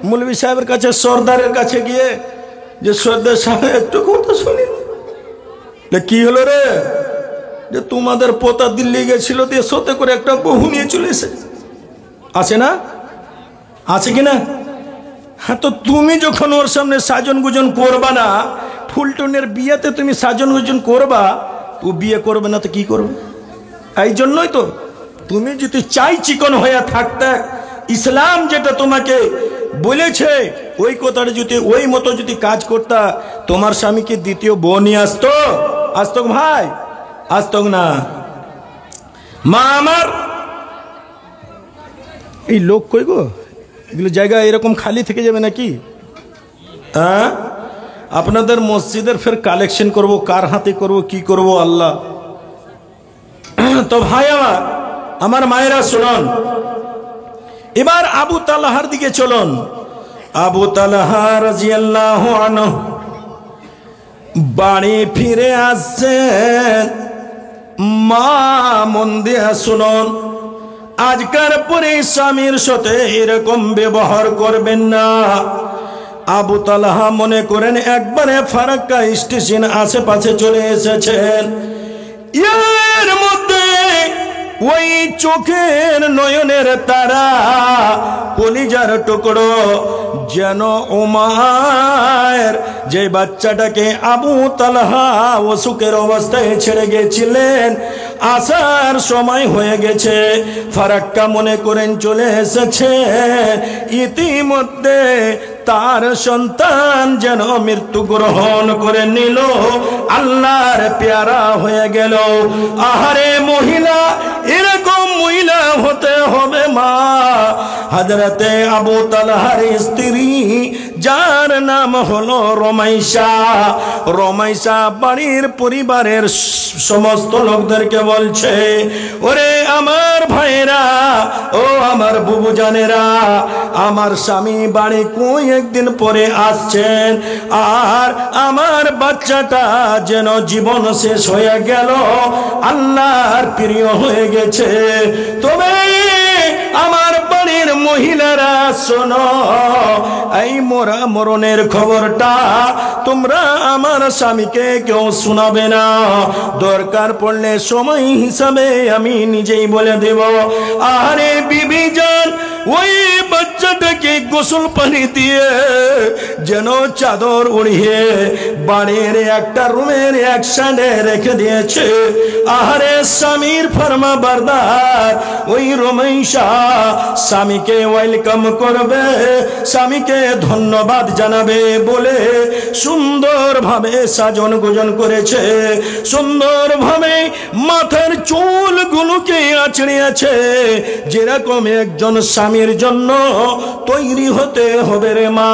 মৌলভী সাহেবের কাছে, সর্দারের কাছে গিয়ে, যে সর্দার সাহেব একটু কথা শুনি, কি হলো রে? যে তোমাদের পোতা দিল্লি গেছিল, দিয়ে সতে করে একটা বহু নিয়ে চলে এসে, আছে না? আছে কিনা? হ্যাঁ, তো তুমি যখন ওর সামনে সাজন গুজন করবা না, ফুলটনের বিয়েতে তুমি সাজন গুজন করবা, ও বিয়ে করবে না তো কি করবে? এই জন্যই তো তুমি যদি চাই চিকন হয়ে থাকতে, ইসলাম যেটা তোমাকে বলেছে ওই কথাটা যদি ওই মতো যদি কাজ করতা, তোমার স্বামীকে দ্বিতীয় বউ নিয়ে আসতো? আসতো ভাই? আসতো না। মা আমার, এই লোক কই গো? এগুলো জায়গা এরকম খালি থেকে যাবে নাকি? হ্যাঁ, আপনাদের মসজিদের ফের কালেকশন করব, কার হাতে করব, কি করব আল্লাহ। তো ভাই আমার মায়েরা শুনুন, এবার আবু তালহার দিকে চলুন। আবু তালহা রাদিয়াল্লাহু আনহু বাড়ি ফিরে আসছেন। মা মন দিয়ে শুনুন, আজকার পরে স্বামীর সাথে এরকম ব্যবহার করবেন না। আবু তালহা মনে করেন একবারে ফারাক্কা স্টেশন আশেপাশে চলে এসেছেন। এর মধ্যে ওই চোখের নয়নের তারা, কলিজার টুকরো যেন ওমার, যে বাচ্চাটাকে আবু তালহা অসুখের অবস্থায় ছেড়ে গেছিলেন, আসার সময় হয়ে গেছে, ফারাক্কা মনে করেন চলে এসেছে। ইতিমধ্যে তার সন্তান যেন মৃত্যু গ্রহণ করে নিল, আল্লাহর পেয়ারা হয়ে গেল। আহারে মহিলা, এরকম মহিলা হতে হবে মা। হযরতে আবু তালহার স্ত্রী, যার নাম হলো রমাইশা, রমাইশা বাড়ির পরিবারের সমস্ত লোকদেরকে বলছে, ওরে আমার ভাইরা, ও আমার বুবু জানেরা, আমার স্বামী বাড়ি কয়েকদিন পরে আসছেন, আর আমার বাচ্চাটা যেন জীবন শেষ হয়ে গেল, আল্লাহর প্রিয় হয়ে গেছে। তবে আমার বাড়ির মহিলারা শোনো, এই মরণের খবরটা তোমরা আমার স্বামীকে কেউ শোনাবে না, দরকার পড়লে সময় হিসাবে আমি নিজেই বলে দেব। আরে বিবি জান, ওই বাচ্চাটাকে গোসল পানি দিয়ে যেন চাদর উড়িয়ে বাড়ির একটা রুমের এক সাইডে রেখে দিয়েছে। আহারে স্বামীর ফরমা বারদার ওই রমেশা স্বামীকে ওয়েলকাম করবে, স্বামীকে ধন্যবাদ জানাবে বলে সুন্দরভাবে সাজন গোজন করেছে। সুন্দরভাবে মাথার চুলগুলোকে আঁচড়িয়েছে, যেরকম একজন স্বামীর জন্য তৈরি হতে হবে রে মা।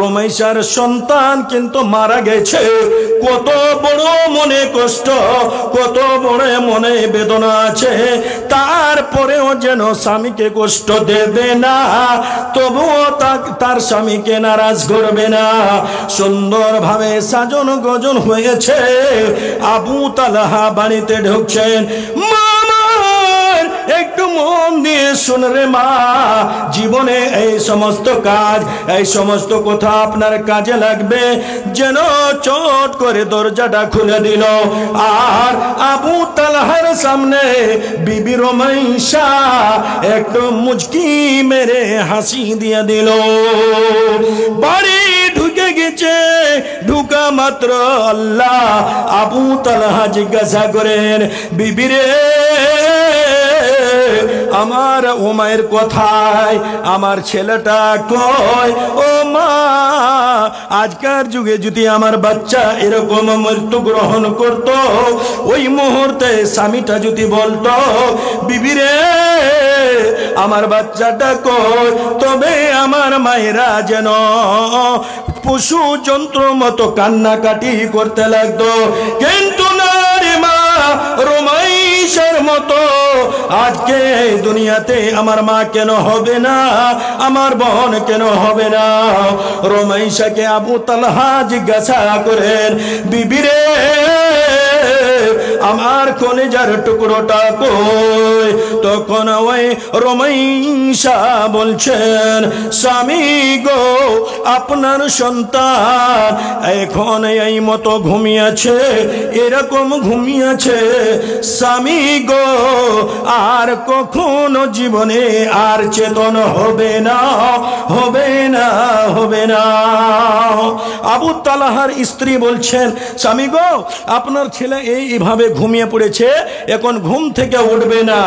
রমেশার সন্তান কিন্তু মারা গেছে, কত বড় মনে কষ্ট, কত বড় মনে বেদনা আছে, তারপরেও যেন স্বামীকে কষ্ট দেবে না, তবুও তার স্বামীকে নারাজ করবে না। সুন্দরভাবে সাজন গজন হয়েছে। আবু তালহা বাড়িতে ঢুকছেন। একটু মন দিয়ে শুন রে মা, জীবনে এই সমস্ত কাজ, এই সমস্ত কথা আপনার কাজে লাগবে। যেন চট করে দরজাটা খুলে দিল, আর আবু তালহার সামনে বিবি রমেশা একটু মুচকি মেরে হাসি দিয়ে দিল। বাড়ি ঢুকে গেছে, ঢুকা মাত্র আল্লাহ আবু তালহা জিজ্ঞাসা করেন, বিবি রে আমার ও মায়ের কোথায়, আমার ছেলেটা কই? ও মা, আজকার যুগে যদি আমার বাচ্চা এরকম মৃত্যু গ্রহণ করত, ওই মুহূর্তে স্বামীটা যদি বলতো, বিবি রে আমার বাচ্চাটা কই, তবে আমার মায়েরা যেন পশু যন্ত্র মতো কান্নাকাটি করতে লাগতো। কিন্তু না রে মা, রমেশার মতো আজকে দুনিয়াতে আমার মা কেন হবে না, আমার বোন কেন হবে না? রমেশাকে আবু তালহা জিজ্ঞাসা করেন, বিবি রে আমার কলিজার টুকরোটা কই? তখন ওই রমেশা বলছেন, স্বামী গো, আপনার সন্তান এখন এই মতো ঘুমিয়েছে, এরকম ঘুমিয়েছে স্বামী গো, আর কখনো জীবনে আর চেতন হবে না, হবে না, হবে না। আবু তালহার স্ত্রী বলছেন, স্বামী গো, আপনার ছেলে এইভাবে ঘুমিয়ে পড়েছে, এখন ঘুম থেকে উঠবে না।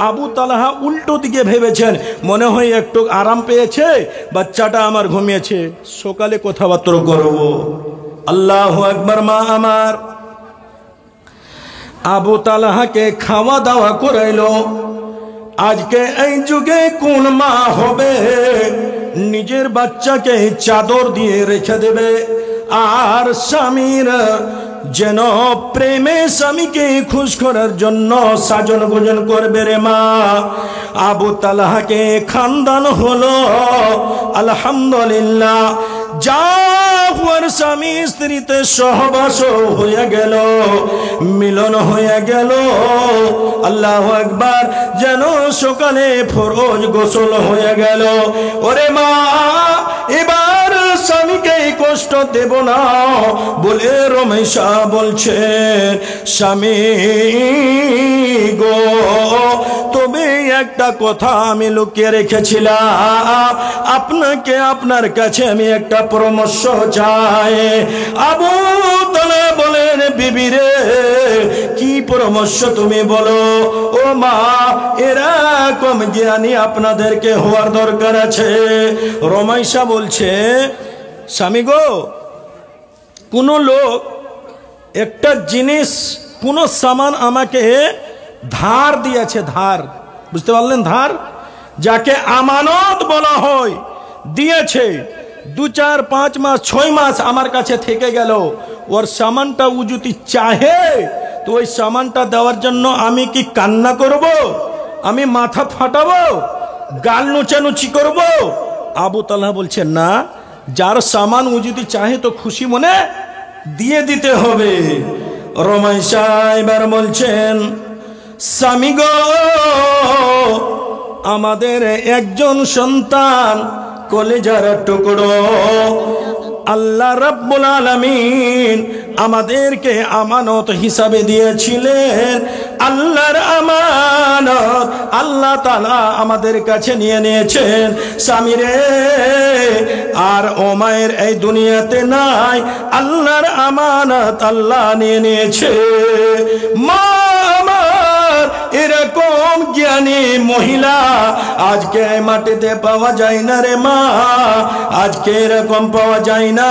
আবু তালহা উল্টো দিকে ভেবেছেন, মনে হয় একটু আরাম পেয়েছে, বাচ্চাটা আমার ঘুমিয়েছে, সকালে কথাবার্তা করব। আল্লাহু আকবার। মা আমার আবু তালহাকে খাওয়া দাওয়া করাইলো। আজকে এই যুগে কোন মা হবে নিজের বাচ্চাকে চাদর দিয়ে রেখে দেবে, আর স্বামীর যেন প্রেমে স্বামীকে খুশ করার জন্য সাজন গোজন করবে রে মা। আবু তালহাকে খানদান হলো, আলহামদুলিল্লাহ। যা হওয়ার স্বামী স্ত্রীতে সহবাস হয়ে গেল, মিলন হয়ে গেল। আল্লাহু আকবার। যেন সকালে ফরজ গোসল হয়ে গেল। ওরে মা, এবার স্বামীকে কষ্ট দেব না বলে রমেশা বলছেন, স্বামী গো, তবে একটা কথা আমি লুকিয়ে রেখেছিলাম, আপনাকে, আপনার কাছে আমি একটা পরামর্শ চাই। আবু তালহা বলেন, বিবি রে কি পরামর্শ তুমি বলো? ও মা, এরকম জ্ঞানী আপনাদেরকে হওয়ার দরকার আছে। রমেশা বলছে, স্বামী গো, কোন লোক একটা জিনিস, কোন সামান আমাকে ধার দিয়েছে, ধার, বুঝতে পারলেন? ধার, যাকে আমানত বলা হয়, দিয়েছে, 2, 4, 5 মাস, 6 মাস আমার কাছে থেকে গেল। ওর সামানটা ও যদি চাহে তো ওই সামানটা দেওয়ার জন্য আমি কি কান্না করব? আমি মাথা ফাটাবো? গাল নুচানুচি করব? আবু তালহা বলছেন, না, যার সামান ও যদি চাহে তো খুশি মনে দিয়ে দিতে হবে। রমেশা এবার বলছেন, স্বামী গো, আমাদের একজন সন্তান কলিজার টুকরো, আল্লাহ রাব্বুল আলামিন আমাদেরকে আমানত হিসাবে দিয়েছিলেন। আল্লাহর আমানত আল্লাহ তাআলা আমাদের কাছে নিয়ে নিয়েছেন। স্বামী রে, আর ও মায়ের এই দুনিয়াতে নাই, আল্লাহর আমানত আল্লাহ নিয়ে নিয়েছে। মা আমার এরকম জ্ঞানী মহিলা আজকে মাটিতে পাওয়া যায় না রে মা, আজকে এরকম পাওয়া যায় না।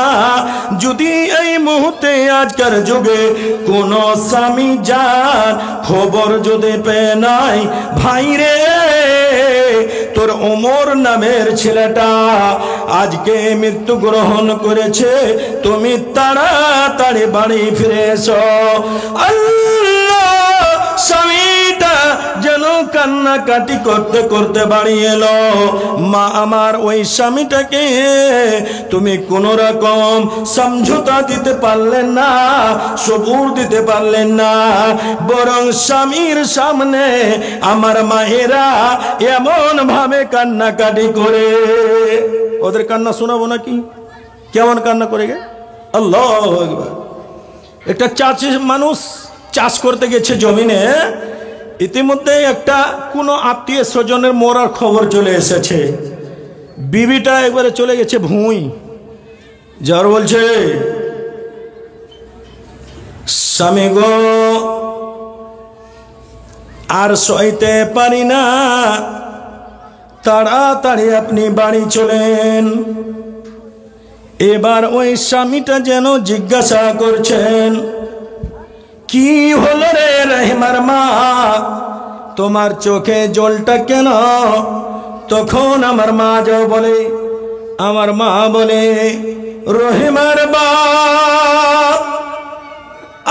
যদি এই মুহূর্তে আজকের যুগে কোন স্বামী যার খবর যদি পেয়ে নাই, ভাই রে, তোর ওমর নামের ছেলেটা আজকে মৃত্যু গ্রহণ করেছে, তুমি তাড়াতাড়ি বাড়ি ফিরে এসো। আল্লাহ স্বামীটা যেন কান্নাকাটি করতে করতে বাড়ি এলো। মা আমার, ওই স্বামীটাকে তুমি কোন রকম সমঝোতা দিতে পারলেন না, সবুর দিতে পারলেন না, বরং স্বামীর সামনে আমার মায়েরা এমন ভাবে কান্নাকাটি করে। ওদের কান্না শোনাবো নাকি? কেমন কান্না করে গে? আল্লাহু আকবার। একটা চাষি মানুষ চাষ করতে গেছে জমিনে, ইতিমধ্যে একটা কোনো আত্মীয় স্বজনের মরার খবর চলে এসেছে। বিবিটা একবারে চলে গেছে ভুঁই, যার বলছে, স্বামী গো, আর সইতে পারি না, তাড়াতাড়ি আপনি বাড়ি চলেন। এবার ওই স্বামীটা যেন জিজ্ঞাসা করছেন, কি হলো রে রহিমার মা, তোমার চোখে জলটা কেন? তখন আমার মা যাও বলে, আমার মা বলে, রহিমার বাপ,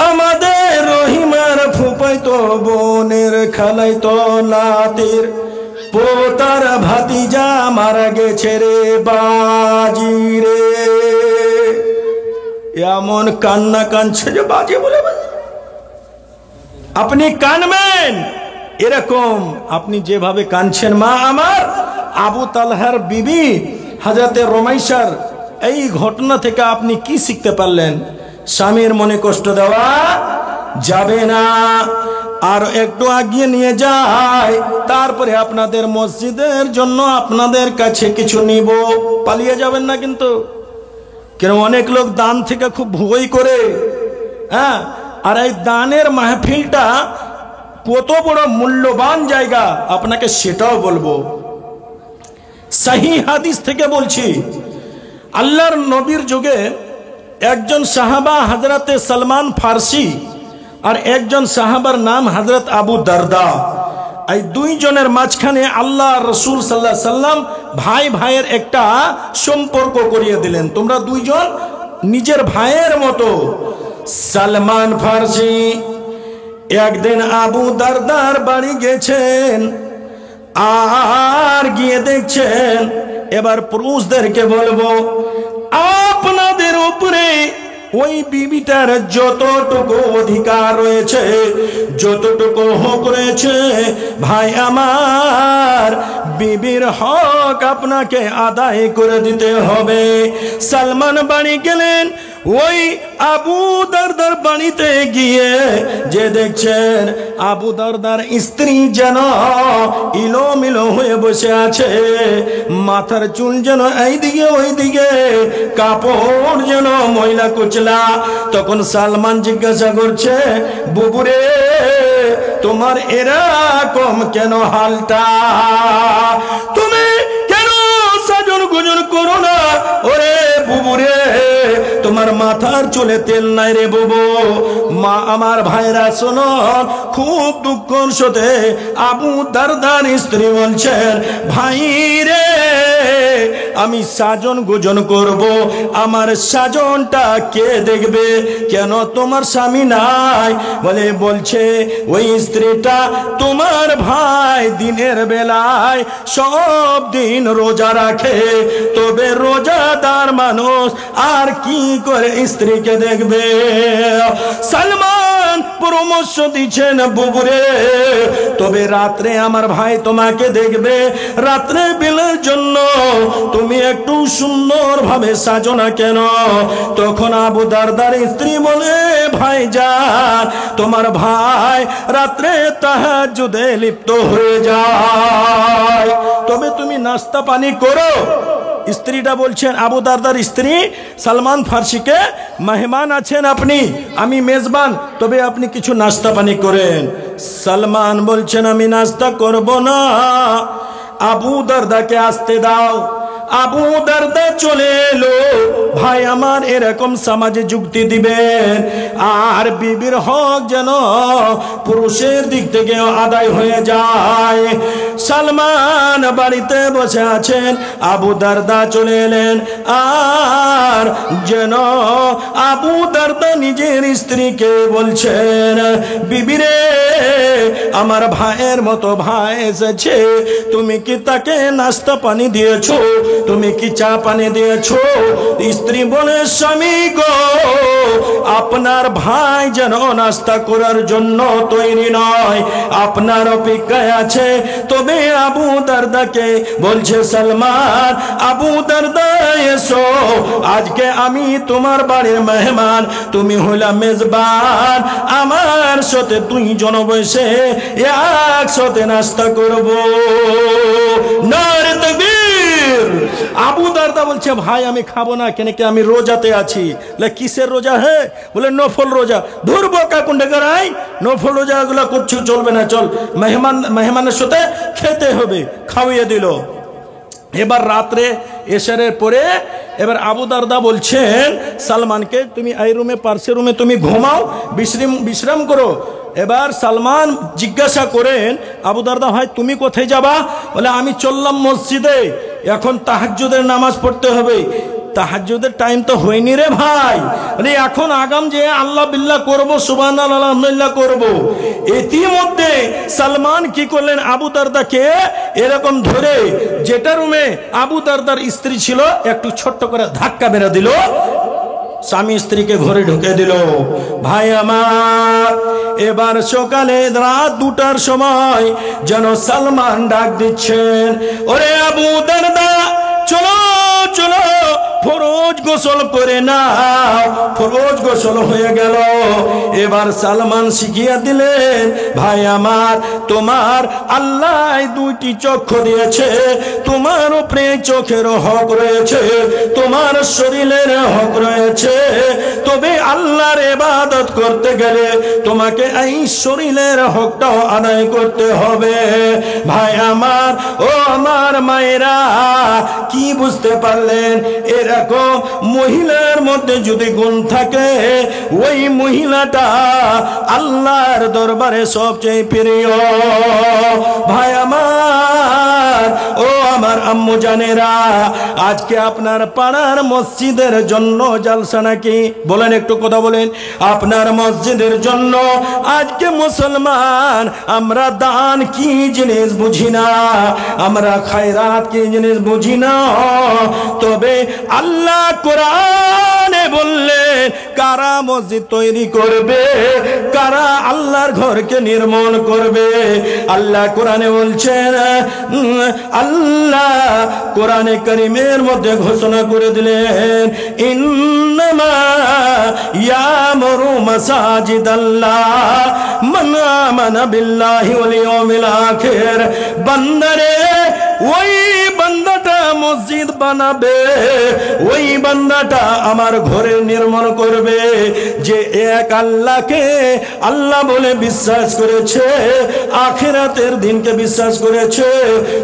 আমাদের রহিমার ফুপাইতো বোনের খালাইতো নাতির পোতার ভাতিজা মারা গেছে রে বাজি রে। এমন কান্না কাঁদছে যে বাজি বলে আপনি কানবেন এরকম, আপনি যেভাবে কাঁদছেন মা আমার। আবু তালহার বিবি হযরতে রুমাইসার এই ঘটনা থেকে আপনি কি শিখতে পারলেন? স্বামীর মনে কষ্ট দেওয়া যাবে না। আর একটু আগিয়ে নিয়ে যায়, তারপরে আপনাদের মসজিদের জন্য আপনাদের কাছে কিছু নিব, পালিয়ে যাবেন না কিন্তু। কেন অনেক লোক দান থেকে খুব ভয় করে, হ্যাঁ। আর এই দানের মাহফিলটা কত বড় মূল্যবান জায়গা আপনাকে সেটাও বলবো। সহি হাদিস থেকে বলছি, আল্লাহর নবীর যুগে একজন সাহাবা হযরতে সালমান ফারসি আর একজন সাহাবার নাম হযরত আবু দারদা। এই দুইজনের মাঝখানে আল্লাহ রাসূল সাল্লাল্লাহু আলাইহি সাল্লাম ভাই ভাইয়ের একটা সম্পর্ক করিয়ে দিলেন। তোমরা দুইজন নিজের ভাইয়ের মতো। সালমান ফারসি একদিন আবু দারদার বাড়ি গেছেন, আর গিয়ে দেখছেন, এবার পুরুষদেরকে বলবো, আপনাদের উপরে ওই বিবিটার যতটুকু অধিকার রয়েছে, যতটুকু হক রয়েছে, ভাই আমার, বিবির হক আপনাকে আদায় করে দিতে হবে। সালমান বাড়ি গেলেন, ওই আবু দারদার বাড়িতে গিয়ে যে দেখছেন আবু দারদার স্ত্রী যেন ইলোমিলো হয়ে বসে আছে, মাথার চুল যেন এইদিকে ওইদিকে, কাপড় যেন ময়লা কুচলা। তখন সালমান জিজ্ঞাসা করছে, বুবুরে, তোমার এরকম কেন হালটা? তুমি কেন সাজন গুজন করো না? ওরে বুবুরে, তোমার মাথার চুলে তেল নাই রে বুবু। মা আমার, ভাইরা শোনো, খুব দুঃখর সাথে আবু দারদার স্ত্রী বলছেন, ভাই রে, আমি সাজন গুজন করব, আমার সাজনটা কে দেখবে? কেন তোমার স্বামী নাই? বলছে ওই স্ত্রীটা তোমার ভাই দিনের বেলায় সব দিন রোজা রাখে, তবে রোজাদার মানুষ আর কি করে স্ত্রীকে দেখবে? সালমান সালমান পরামর্শ দিচ্ছেন বুবুরে, তবে রাত্রে আমার ভাই তোমাকে দেখবে, রাত্রে বেলার জন্য তুমি একটু সুন্দর ভাবে সাজো না কেন? তখন আবু দারদার স্ত্রী বলে, ভাইজান তোমার ভাই রাত্রে তাহাজ্জুদে লিপ্ত হয়ে যায়, তবে তুমি নাস্তা পানি করো। স্ত্রীটা বলছেন, আবু দারদার স্ত্রী, সালমান ফার্সিকে মেহমান আছেন আপনি, আমি মেজবান, তবে আপনি কিছু নাস্তা পানি করেন। সালমান বলছেন, আমি নাস্তা করব না, আবু দারদাকে আসতে দাও। আবু দারদা চলে এলো। ভাই আমার এরকম সমাজে যুক্তি দিবেন, আর বিবির হক যেন পুরুষের দিক থেকে আদায় হয়ে যায়। সালমান বাড়িতে বসে আছেন, আবু দারদা চলে এলেন, আর যেন আবু দারদা নিজের স্ত্রীকে বলছেন, বিবিরে আমার ভাইয়ের মতো ভাই এসেছে, তুমি কি তাকে নাস্তা পানি দিয়েছো? তুমি কি চা পানি দিয়েছো? স্ত্রী বলে, স্বামী গো, আপনার ভাই যেন নাস্তা করার জন্য তৈরি নয়, আপনার অপেক্ষায় আছে। তবে আবু দারদাকে বলছে, সালমান, আবু দারদা এসো, আজকে আমি তোমার বাড়ির মেহমান, তুমি হইলা মেজবান, আমার সাথে দুইজন বসে একসাথে নাস্তা করবো। নারে তাকবীর। আবু দারদা বলছে, ভাই আমি খাবো না, কেন কি আমি রোজাতে আছি। কিসের রোজা? হে বলে, নফল রোজা। ধরবো কাকুন্ডে গড়াই, নফল রোজা এগুলো করছো চলবে না, চল মেহমানের সাথে খেতে হবে। খাওয়িয়ে দিল। এবার রাত্রে এশারের পরে এবার আবু দারদা বলছেন সালমানকে, তুমি এই রুমে, পার্শ্বের রুমে তুমি ঘুমাও, বিশ্রাম করো। এবার সালমান জিজ্ঞাসা করেন, আবু দারদা ভাই তুমি কোথায় যাবা? বলে, আমি চললাম মসজিদে, এখন তাহাজ্জুদের নামাজ পড়তে হবে। তাহাজ্জুদের টাইম তো হয়নি রে ভাই, মানে এখন আগাম যে আল্লাহ বিল্লাহ করবো, সুবহানাল্লাহ আলহামদুলিল্লাহ করবো। ইতিমধ্যে সালমান কি করলেন, আবু দারদাকে এরকম ধরে, যেটা রুমে আবু দারদার স্ত্রী ছিল, একটু ছোট্ট করে ধাক্কা মেরে দিল, স্বামী স্ত্রীকে ঘরে ঢুকে দিল। ভাই আমার, এবার সকালে রাত 2টার সময় যেন সালমান ডাক দিচ্ছেন, ওরে আবু দারদা, চলো চলো, ফরজ গোসল করে নাও। ফরজ গোসল হয়ে গেল। এবার সালমান শিখিয়ে দিলেন, ভাই আমার, তোমার আল্লাহ 2টি চক্ষু দিয়েছে, তোমার উপরে চোখের হক রয়েছে, তোমার শরীরের হক রয়েছে, তবে আল্লাহর ইবাদত করতে গেলে তোমাকে এই শরীরের হকটাও আদায় করতে হবে। ভাই আমার, ও আমার মায়েরা, কি বুঝতে পারলেন? এরকম মহিলার মধ্যে যদি গুণ থাকে, ওই মহিলাটা আল্লাহর দরবারে সবচেয়ে প্রিয়। ভাই আমার, ও আমার আম্মু জানেরা, আজকে আপনার পাড়ার মসজিদের জন্য জালসা নাকি? বলেন, একটু কথা বলেন। আপনার মসজিদের জন্য আজকে মুসলমান আমরা দান কি জিনিস বুঝি না, আমরা খায়রাত কি জিনিস বুঝি না। তবে আল্লাহ কোরআনে বললেন, কারা মসজিদ তৈরি করবে, কারা আল্লাহর ঘরকে নির্মাণ করবে। আল্লাহ কোরআনে বলছেন, আল্লাহ কোরআনে কারীমের মধ্যে ঘোষণা করে দিলেন, ইন্নামা ইয়ামুরু মাসাজিদাল্লাহ মান আমানা বিল্লাহি ওয়াল ইয়াউমিল আখির। বান্দারে, ওই বান্দাটা মসজিদ বানাবে, ওই বান্দাটা আমার ঘরে নির্মাণ করবে, যে এক আল্লাহকে আল্লাহ বলে বিশ্বাস করেছে, আখিরাতের দিনকে বিশ্বাস করেছে,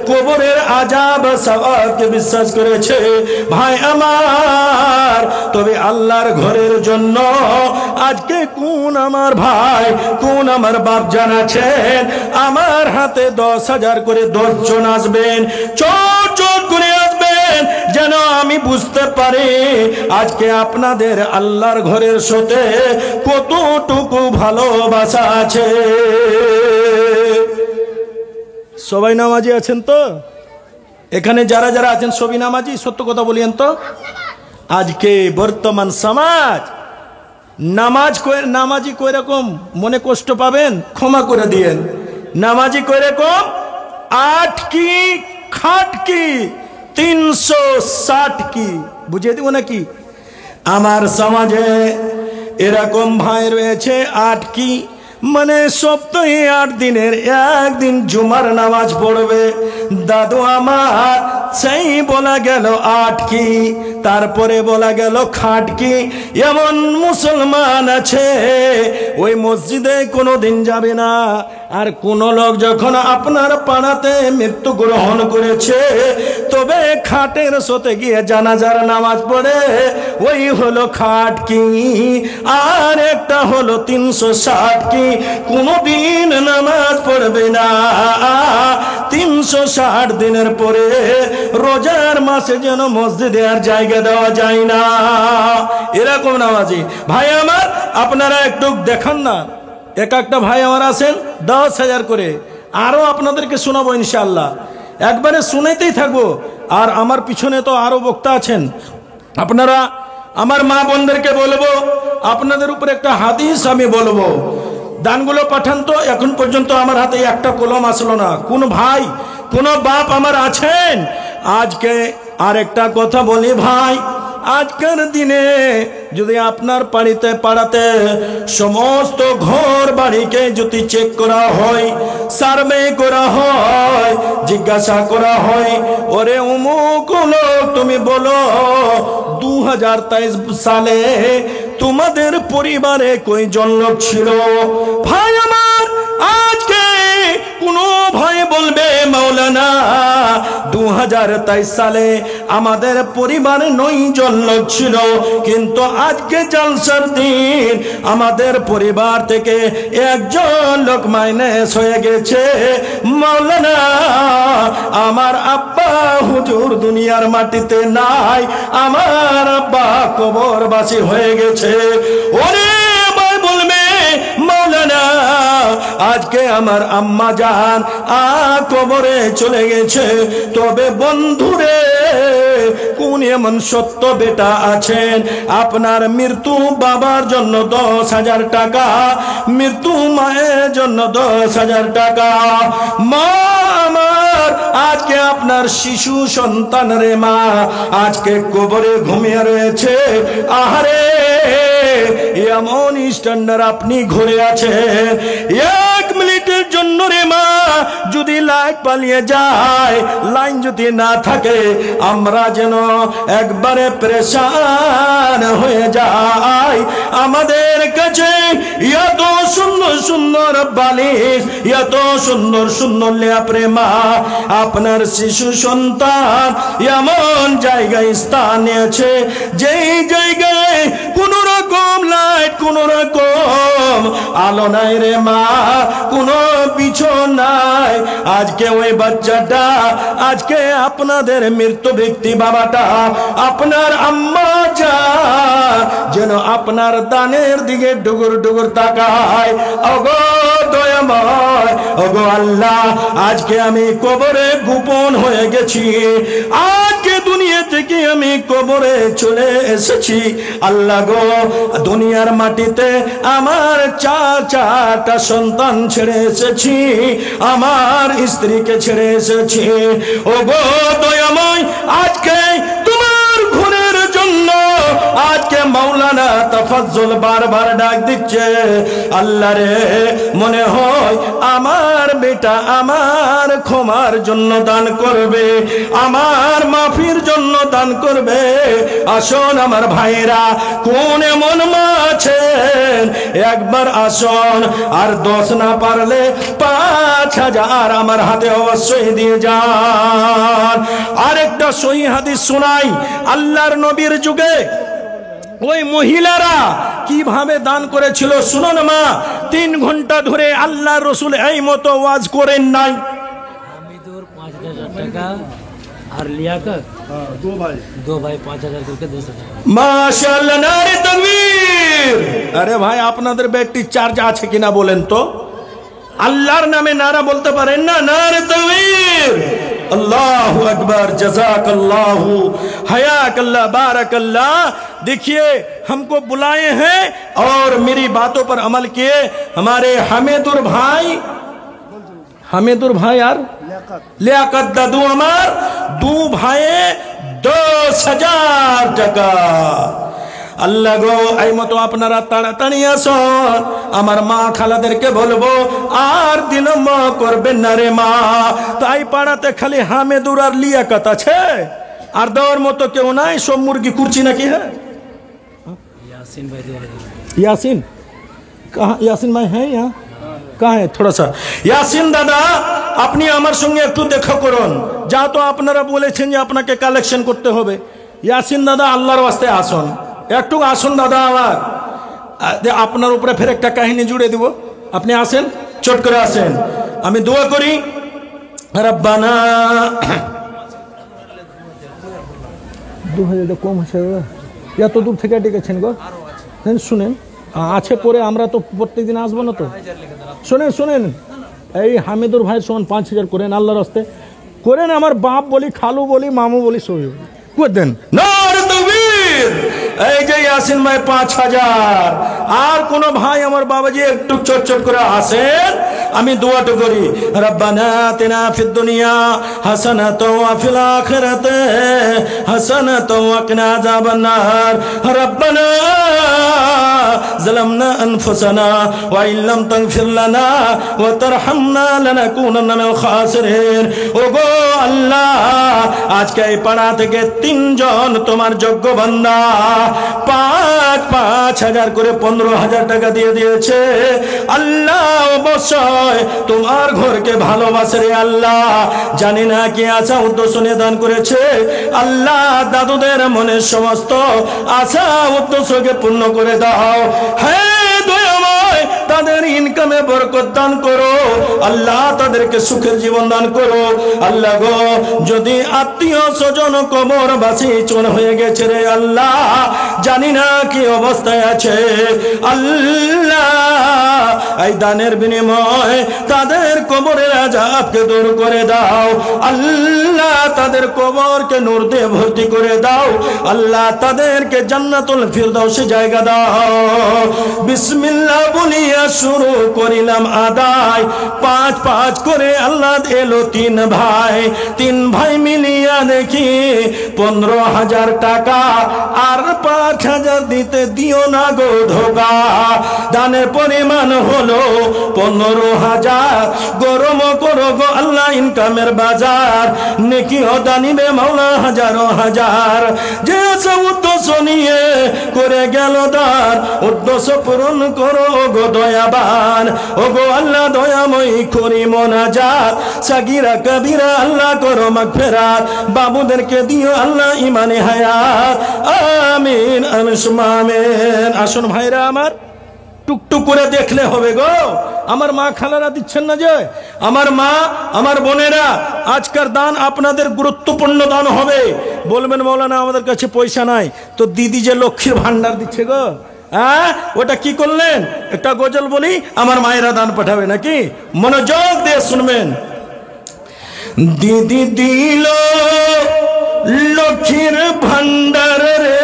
কবরের আযাব সওয়াবকে বিশ্বাস করেছে। ভাই আমার, তবে আল্লাহর ঘরের জন্য আজকে কোন আমার ভাই, কোন আমার বাপ জান আছেন, আমার হাতে 10,000 করে 10 জন আসবেন, চট চট করে আসবেন, যেন আমি বুঝতে পারি আজকে আপনাদের আল্লাহর ঘরের সাথে কতটুকু ভালোবাসা আছে। সবাই নামাজি আছেন তো? এখানে যারা যারা আছেন সবাই নামাজি? সত্য কথা বলিয়েন তো। আজকে বর্তমান সমাজ নামাজি কই রকম মনে কষ্ট পাবেন, ক্ষমা করে দিয়েন। নামাজি কই রকম, 8 কি খাট কি 360 কি, বুঝিয়ে দিব নাকি? আমার সমাজে এরকম ভাই রয়েছে, 8 কি মানে সপ্তাহে 8 দিনের একদিন জুমার নামাজ পড়বে। দাদু আমার সেই বলা গেল 8 কি, তারপরে বলা গেল খাট কি। এমন মুসলমান আছে ওই মসজিদে কোনোদিন যাবে না। আর কোন লোক যখন আপনার পাড়াতে মৃত্যু গ্রহণ করেছে, তবে খাটের সাথে গিয়ে জানাজার নামাজ পড়ে, ওই হলো খাট কি। আর একটা হলো 360 কি, কোনদিন নামাজ পড়বে না। 360 দিনের পরে রোজার মাসে যেন মসজিদে আর জায়গা দেওয়া যায় না, এরকম নামাজি ভাই আমার। আপনারা একটু দেখান না, এক একটা ভাই আমার আছেন 10,000 করে। আরো আপনাদেরকে শোনাবো ইনশাআল্লাহ, একবারে শুনাইতেই থাকবো। আর আমার পিছনে তো আরো বক্তা আছেন। আপনারা আমার মা বোনদেরকে বলবো, আপনাদের উপর একটা হাদিস আমি বলবো, দানগুলো পাঠান তো। এখন পর্যন্ত আমার হাতে একটা কলম আসলো না। কোন ভাই কোন বাপ আমার আছেন? আজকে আরেকটা কথা বলি ভাই, আজকের দিনে যদি আপনার পাড়াতে সমস্ত ঘর বাড়িকে যদি চেক করা হয়, সার্ভে করা হয়, জিজ্ঞাসা করা হয়, ওরে অমুক লোক তুমি বলো 2023 সালে তোমাদের পরিবারে কয়জন লোক ছিল? ভাই আমার আজকে কোন ভাই বলবে মাওলানা 2023 সালে আমাদের পরিবারে 9 জন লোক ছিল, কিন্তু আজকে জালসার দিন আমাদের পরিবার থেকে 1 জন লোক মাইনাস হয়ে গেছে। মাওলানা আমার আব্বা হুজুর দুনিয়ার মাটিতে নাই, আমার আব্বা কবরবাসী হয়ে গেছে। ওরে ভাই বলবে মাওলানা আজকে আমার আম্মা জান কবরে চলে গেছে, তবে বন্ধুরে কোন এমন সত্য বেটা আছেন আপনার মৃত্যু বাবার জন্য 10,000 টাকা, মৃত্যু মায়ের জন্য 10,000 টাকা। মা আমার আজকে আপনার শিশু সন্তান রে মা আজকে কবরে ঘুমিয়ে রয়েছে। আহারে এমন স্ট্যান্ডার্ড আপনি ঘুরে আছেন, 1 মিনিটের জন্য রে মা যদি লাইট পালিয়ে যায়, লাইন যদি না থাকে, আমরা যেন একবারে প্রেশান হয়ে যাই। আমাদের কাছে এত সুন্দর সুন্দর বালিশ, এত সুন্দর সুন্দর লেপরে মা আপনার শিশু সন্তান এমন জায়গায় স্থান নিয়েছে, যেই জায়গায় কোন রকম লাইট, কোন রকম আলো নাই রে মা, কোন বিছানা নাই। আজকে ওই বাচ্চাটা, আজকে আপনাদের মৃত্যু ব্যক্তি বাবাটা, আপনার আম্মা জান যেন আপনার দানের দিকে ডুগুর ডুগুর তাকায়। ওগো দয়াময়, ওগো আল্লাহ, আজকে আমি কবরে গোপন হয়ে গেছি, আজকে দুনিয়া থেকে আমি কবরে চলে এসেছি। আল্লাহ গো, দুনিয়ার মাটিতে আমার 4টা সন্তান ছেড়ে এসেছি, আমার স্ত্রীকে ছেড়ে এসেছি। ওগো দয়াময়, আজকে তোমার ঘরের জন্য আজকে মাওলানা তাফাজ্জল বারবার ডাক দিচ্ছে। আল্লাহ রে, মনে হয় আমার বেটা আমার ক্ষমার জন্য দান করবে, আমার মাফির জন্য দান করবে। আসুন আমার ভাইরা, কোন এমন মা আছেন একবার আসুন, আর 10 না পারলে 5,000 আমার হাতে অবশ্যই দিয়ে যান। আরেকটা সহি হাদিস শোনাই, আল্লাহর নবীর যুগে ওই মহিলারা কিভাবে দান করেছিল শুনুন মা। 3 ঘন্টা ধরে আল্লাহর রাসূল এই মতো ওয়াজ করেন নাই। হামিদুর 5,000 টাকা আর লিয়াকত দো ভাই 5,000 करके 10,000। মাশাআল্লাহ, নারে তাকবীর। আরে ভাই আপনাদের ব্যাটারি চার্জ আছে কিনা বলেন তো? আল্লাহর নামে নারা বলতে পারেন না? নারে তাকবীর। अल्लाहु अकबर, जज़ाकल्लाहु, हयाकल्लाह, बारकल्लाह। देखिए हमको बुलाए हैं और मेरी बातों पर अमल किए। हमारे हामिदुर भाई यार लियाकत दादू আমার দু ভাইয়ে 10,000 টাকা। আল্লাহ গো এই মতো আপনারা তাড়াতাড়ি আসুন। আমার মা খালাদেরকে বলবো আর বিলম্ব করবেন না রে মা। তাই পাড়াতে খালি হামিদুর আর লিয়াকত আছে, আর দেওয়ার মতো কেউ নাই। সব মুরগি কুরছি নাকি? হ্যাঁ यासीन भाई यासीन कहाँ? यासीन भाई हैं यहाँ? कहाँ है? थोड़ा सा यासीन दादा আপনি আমার সঙ্গে একটু দেখা করুন। যা তো আপনারা বলেছেন যে আপনাকে কালেকশন করতে হবে। ইয়াসিন দাদা আল্লাহর ওয়াস্তে আসুন, একটু আসুন দাদা। আমার আপনার উপরে ফের একটা কাহিনী জুড়ে দিব। আপনি আসেন, চট করে আসেন। আমি দোয়া করি রব্বানা 2000 কম হচ্ছে দাদা, এত দূর থেকে ডেকেছেন গো। শুনেন আছে পরে, আমরা তো প্রত্যেকদিন আসবো না তো। শোনেন এই হামিদুর ভাইয়ের সমান 5,000 করেন, আল্লাহর রাস্তে করেন। আমার বাপ বলি, খালু বলি, মামু বলি, সবই করে দেন। এই যে ইয়াসিন ভাই 5,000। আর কোন ভাই আমার বাবাজি একটু চট করে আসেন, আমি দোয়াটা করি। রব্বানা আতিনা ফিদ দুনিয়া হাসানাতাও ওয়া ফিল আখিরাতি হাসানাতাও ওয়া কিনা আযাবান নার। রব্বানা যালামনা আনফুসানা ওয়া ইল্লাম তাগফির লানা ওয়া তারহামনা লানাকুনান্না মিনাল খাসিরিন। ওগো আল্লাহ, আজকে এই পাড়া থেকে 3 জন তোমার যোগ্য বান্দা 5,000 করে 15,000 টাকা দিয়ে দিয়েছে। আল্লাহ অবশ্যই তোমার ঘরকে ভালোবাসে রে আল্লাহ। জানি না কি আশা উদ্দেশ্য নিয়ে দান করেছে। আল্লাহ দাদুদের মনের সমস্ত আশা উদ্দেশ্যকে পূর্ণ করে দাও। হ্যাঁ দয়াময়, তাদের ইনকামে বরকত দান করো আল্লাহ, তাদেরকে সুখের জীবন দান করো আল্লাহ গো। যদি আত্মীয় স্বজন কবরবাসী চোর হয়ে গেছে রে আল্লাহ, জানি না কি অবস্থায় আছে আল্লাহ, এই দানের বিনিময়ে তাদের কবরের আযাবকে দূর করে দাও আল্লাহ, তাদের কবরকে নূর দিয়ে ভর্তি করে দাও আল্লাহ, তাদেরকে জান্নাতুল ফিরদাউসে জায়গা দাও। বিসমিল্লাহ বলিয়া শুরু করিলাম আদায়, 5 করে আল্লাহ এলো 3 ভাই মিলিয়া দেখি 15,000 টাকা। আর 5,000 দিতে দিও না গো ধোকা। দানের পরিমাণ হলো 15,000। গরম করো গো আল্লাহ ইনকামের বাজার, নেকিও দানিবে মাওলা হাজার। যে উদ্দেশ্য নিয়ে করে গেল দান, উদ্দেশ্য পূরণ করো গো দয়াবান। ও গো আল্লাহ দয়াময়ী করি মোনাজাত, সাগীরা কবিরা আল্লাহ করো মাগফিরাত। বাবুদেরকে দিও আল্লাহ ইমানে হায়াত। আমিন আমিন। আসুন ভাইরা আমার, টুকটুক করে দেখলে হবে গো। আমার মা খালারা দিচ্ছেন না যে, আমার মা আমার বোনেরা, আজকের দান আপনাদের গুরুত্বপূর্ণ দান হবে। বলবেন মৌলানা আমাদের কাছে পয়সা নাই, তো দিদি যে লক্ষ্মীর ভান্ডার দিচ্ছে গো, হ্যাঁ ওটা কি করলেন? একটা গজল বলি, আমার মায়েরা দান পাঠাবে নাকি? মনোযোগ দিয়ে শুনবেন। দিদি দিল লক্ষ্মীর ভান্ডার রে,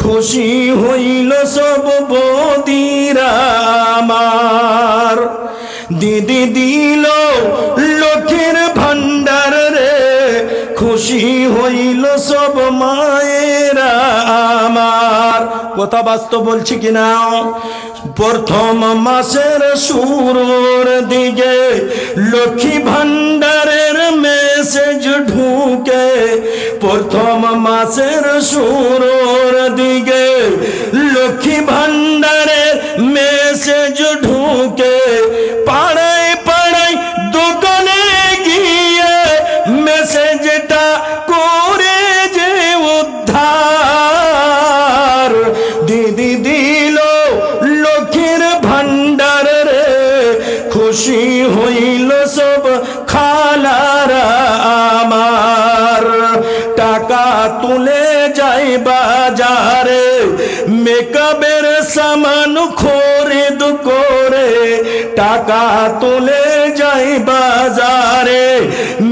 খুশি হইল সব বদিরা আমার। দিদি দিল লক্ষ্মীর ভান্ডার রে, খুশি হইল সব মায়েরা আমার। কথা বাস্তব বলছি কিনা? প্রথম মাসের শুরুর দিকে লক্ষ্মী ভান্ডারের মেসেজ ঢুকে, প্রথম মাসের শুরুর দিকে লক্ষ্মী ভান্ডারের মেসেজ ঢুকে। পাড়ায় পাড়ায় দোকানে গিয়ে মেসেজটা করে যে উদ্ধার। দিদি দিল লক্ষ্মীর ভান্ডার রে, খুশি হইল সব খালারা আমার। টাকা তুলে যাই বাজারে, মেকআপের সামান খরিদ করে। টাকা তুলে যাই বাজারে,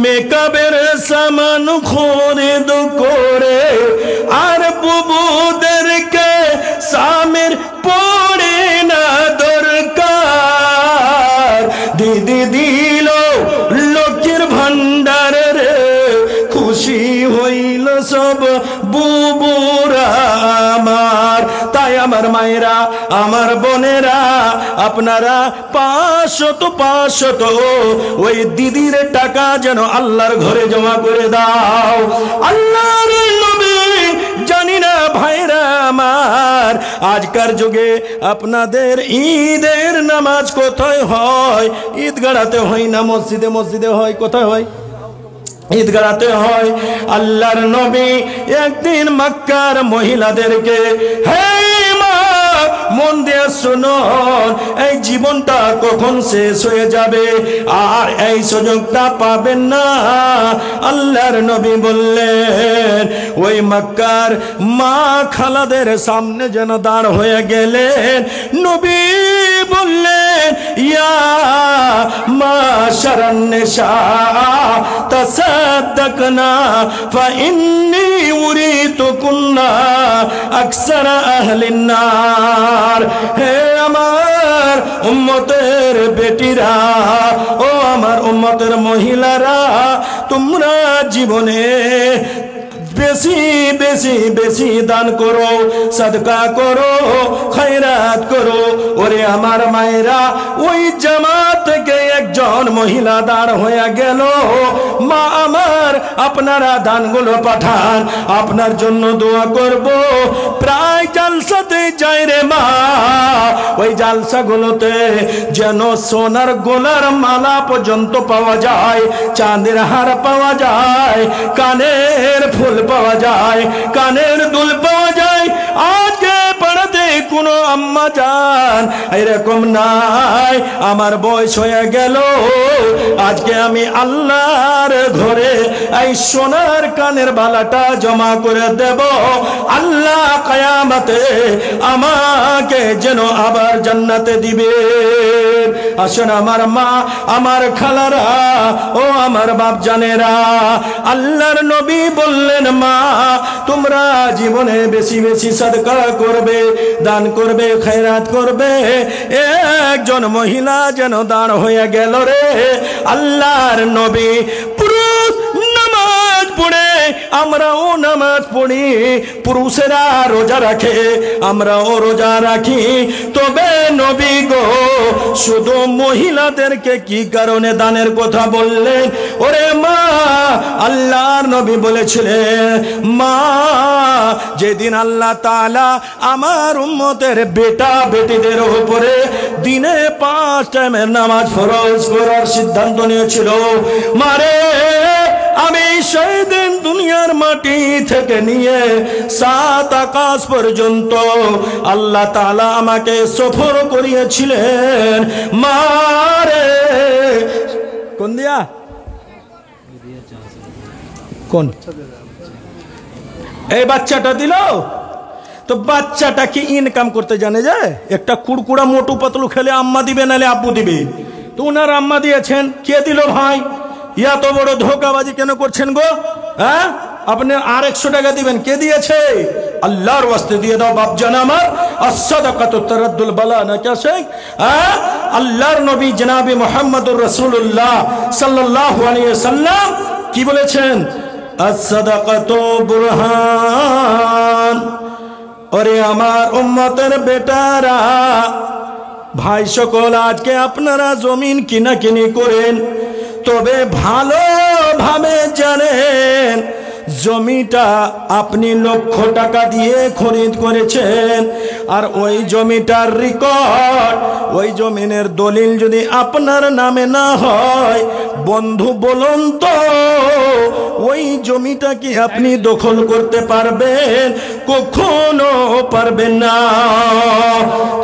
মেকআপের সামান খরিদ করে, আর বুবুদেরকে স্বামীর পড়ে না দরকার। দিদি দিল লক্ষ্মীর ভান্ডার রে, খুশি হইল সব বুবুরা আমার। তাই আমার মায়েরা, আমার বোনেরা, আপনারা 500 ওই দিদির টাকা যেন আল্লাহর ঘরে জমা করে দাও। আল্লাহর নবী, জানি না ভাইরা আমার, আজকার যুগে আপনাদের ঈদের নামাজ কোথায় হয়? ঈদগাড়াতে হয় না মসজিদে? মসজিদে হয়। কোথায় হয়? ঈদগাহতে হয়। আল্লাহর নবী একদিন মক্কার মহিলাদেরকে, হে মা, মন দিয়ে শুনুন, এই জীবনটা কখন শেষ হয়ে যাবে আর এই সুযোগটা পাবেন না। আল্লাহর নবী বললেন, ওই মক্কার মা খালাদের সামনে যেন দাঁড় হয়ে গেলেন। নবী বললেন, ইয়া মাশারান নিসা তাসাদ্দাকনা ফাইন্নী উরিতুকুন্না আকসারা আহলিন নার। হে আমার উম্মতের বেটিরা, ও আমার উম্মতের মহিলারা, তোমরা জীবনে বেশি বেশি বেশি দান করো, সাদকা করো, খয়রাত করো। ওরে আমার মায়েরা, ওই জামাত থেকে একজন মহিলা দাঁড় হয়ে গেল। মা আমার, আপনারা দানগুলো পাঠান, আপনার জন্য দোয়া করব। প্রায় জালসাতে যাই রে মা, ওই জালসাগুলোতে যেন সোনার গোলার মালা পর্যন্ত পাওয়া যায়, চাঁদের হার পাওয়া যায়, কানের ফুল পাওয়া যায়, কানের দুল পাওয়া যায়। আজকে পাড়াতে কোনো আম্মা জান এরকম নাই। আমার বয়স হয়ে গেল, আজকে আমি আল্লাহর ঘরে এই সোনার কানের বালাটা জমা করে দেব। আল্লাহ কিয়ামতে আমাকে যেন আবার জান্নাতে দিবে। আসেন আমার মা, আমার খালারা, ও আমার বাপ জানেরা, আল্লাহর নবী বললেন, মা, তোমরা জীবনে বেশি বেশি সাদকা করবে, দান করবে, খয়রাত করবে। একজন মহিলা যেন দাঁড় হয়ে গেল রে। আল্লাহর নবী পুরুষ নামাজ পড়ে, আমরাও নামাজ পড়ি, পুরুষেরা রোজা রাখে, আমরাও রোজা রাখি, তবে নবী গো শুধু মহিলাদেরকে কি কারণে দানের কথা বললেন? ওরে মা, আল্লাহর নবী বলেছিলেন, মা, যেদিন আল্লাহ তাআলা আমার উম্মতের বেটা বেটিদের উপরে দিনে 5 টাইমের নামাজ ফরজ করার সিদ্ধান্ত নিয়েছিল, মারে, আমি সেই দিন দুনিয়ার মাটি থেকে নিয়ে 7 আকাশ পর্যন্ত আল্লাহ তাআলা আমাকে সফর করিয়েছিলেন। মারে, কোন দিয়া? কোন? এই বাচ্চাটা দিল তো। বাচ্চাটা কি ইনকাম করতে জানে যায়? একটা কুড়কুড়া মোটু পাতলু খেলে আম্মা দিবে, নালে আব্বু দিবে। তো ওনার আম্মা দিয়েছেন, কে দিল ভাই? ইয়া তো বড় ধোকাবাজি কেন করছেন গো? হ্যাঁ, আপনি আর 100 টাকা দিবেন, কে দিয়েছে? আল্লাহর ওয়াস্তে দিয়ে দাও বাপ জান আমার। as-sadaqatu taraddul bala না কে শেখ? হ্যাঁ, আল্লাহর নবী জনাবে মুহাম্মদুর রাসূলুল্লাহ সাল্লাল্লাহু আলাইহি ওয়াসাল্লাম কি বলেছেন? as-sadaqatu burhan। ওরে আমার উম্মতের বেটারা, ভাই সকল, আজকে আপনারা জমিন কিনাকিনি করেন, তবে ভালোভাবে জানেন জমিটা আপনি লক্ষ টাকা দিয়ে খরিদ করেছেন, আর ওই জমিটার রেকর্ড, ওই জমিনের দলিল যদি আপনার নামে না হয়, বন্ধু বলুন তো ওই জমিটা কি আপনি দখল করতে পারবেন? কখনো পারবেন না।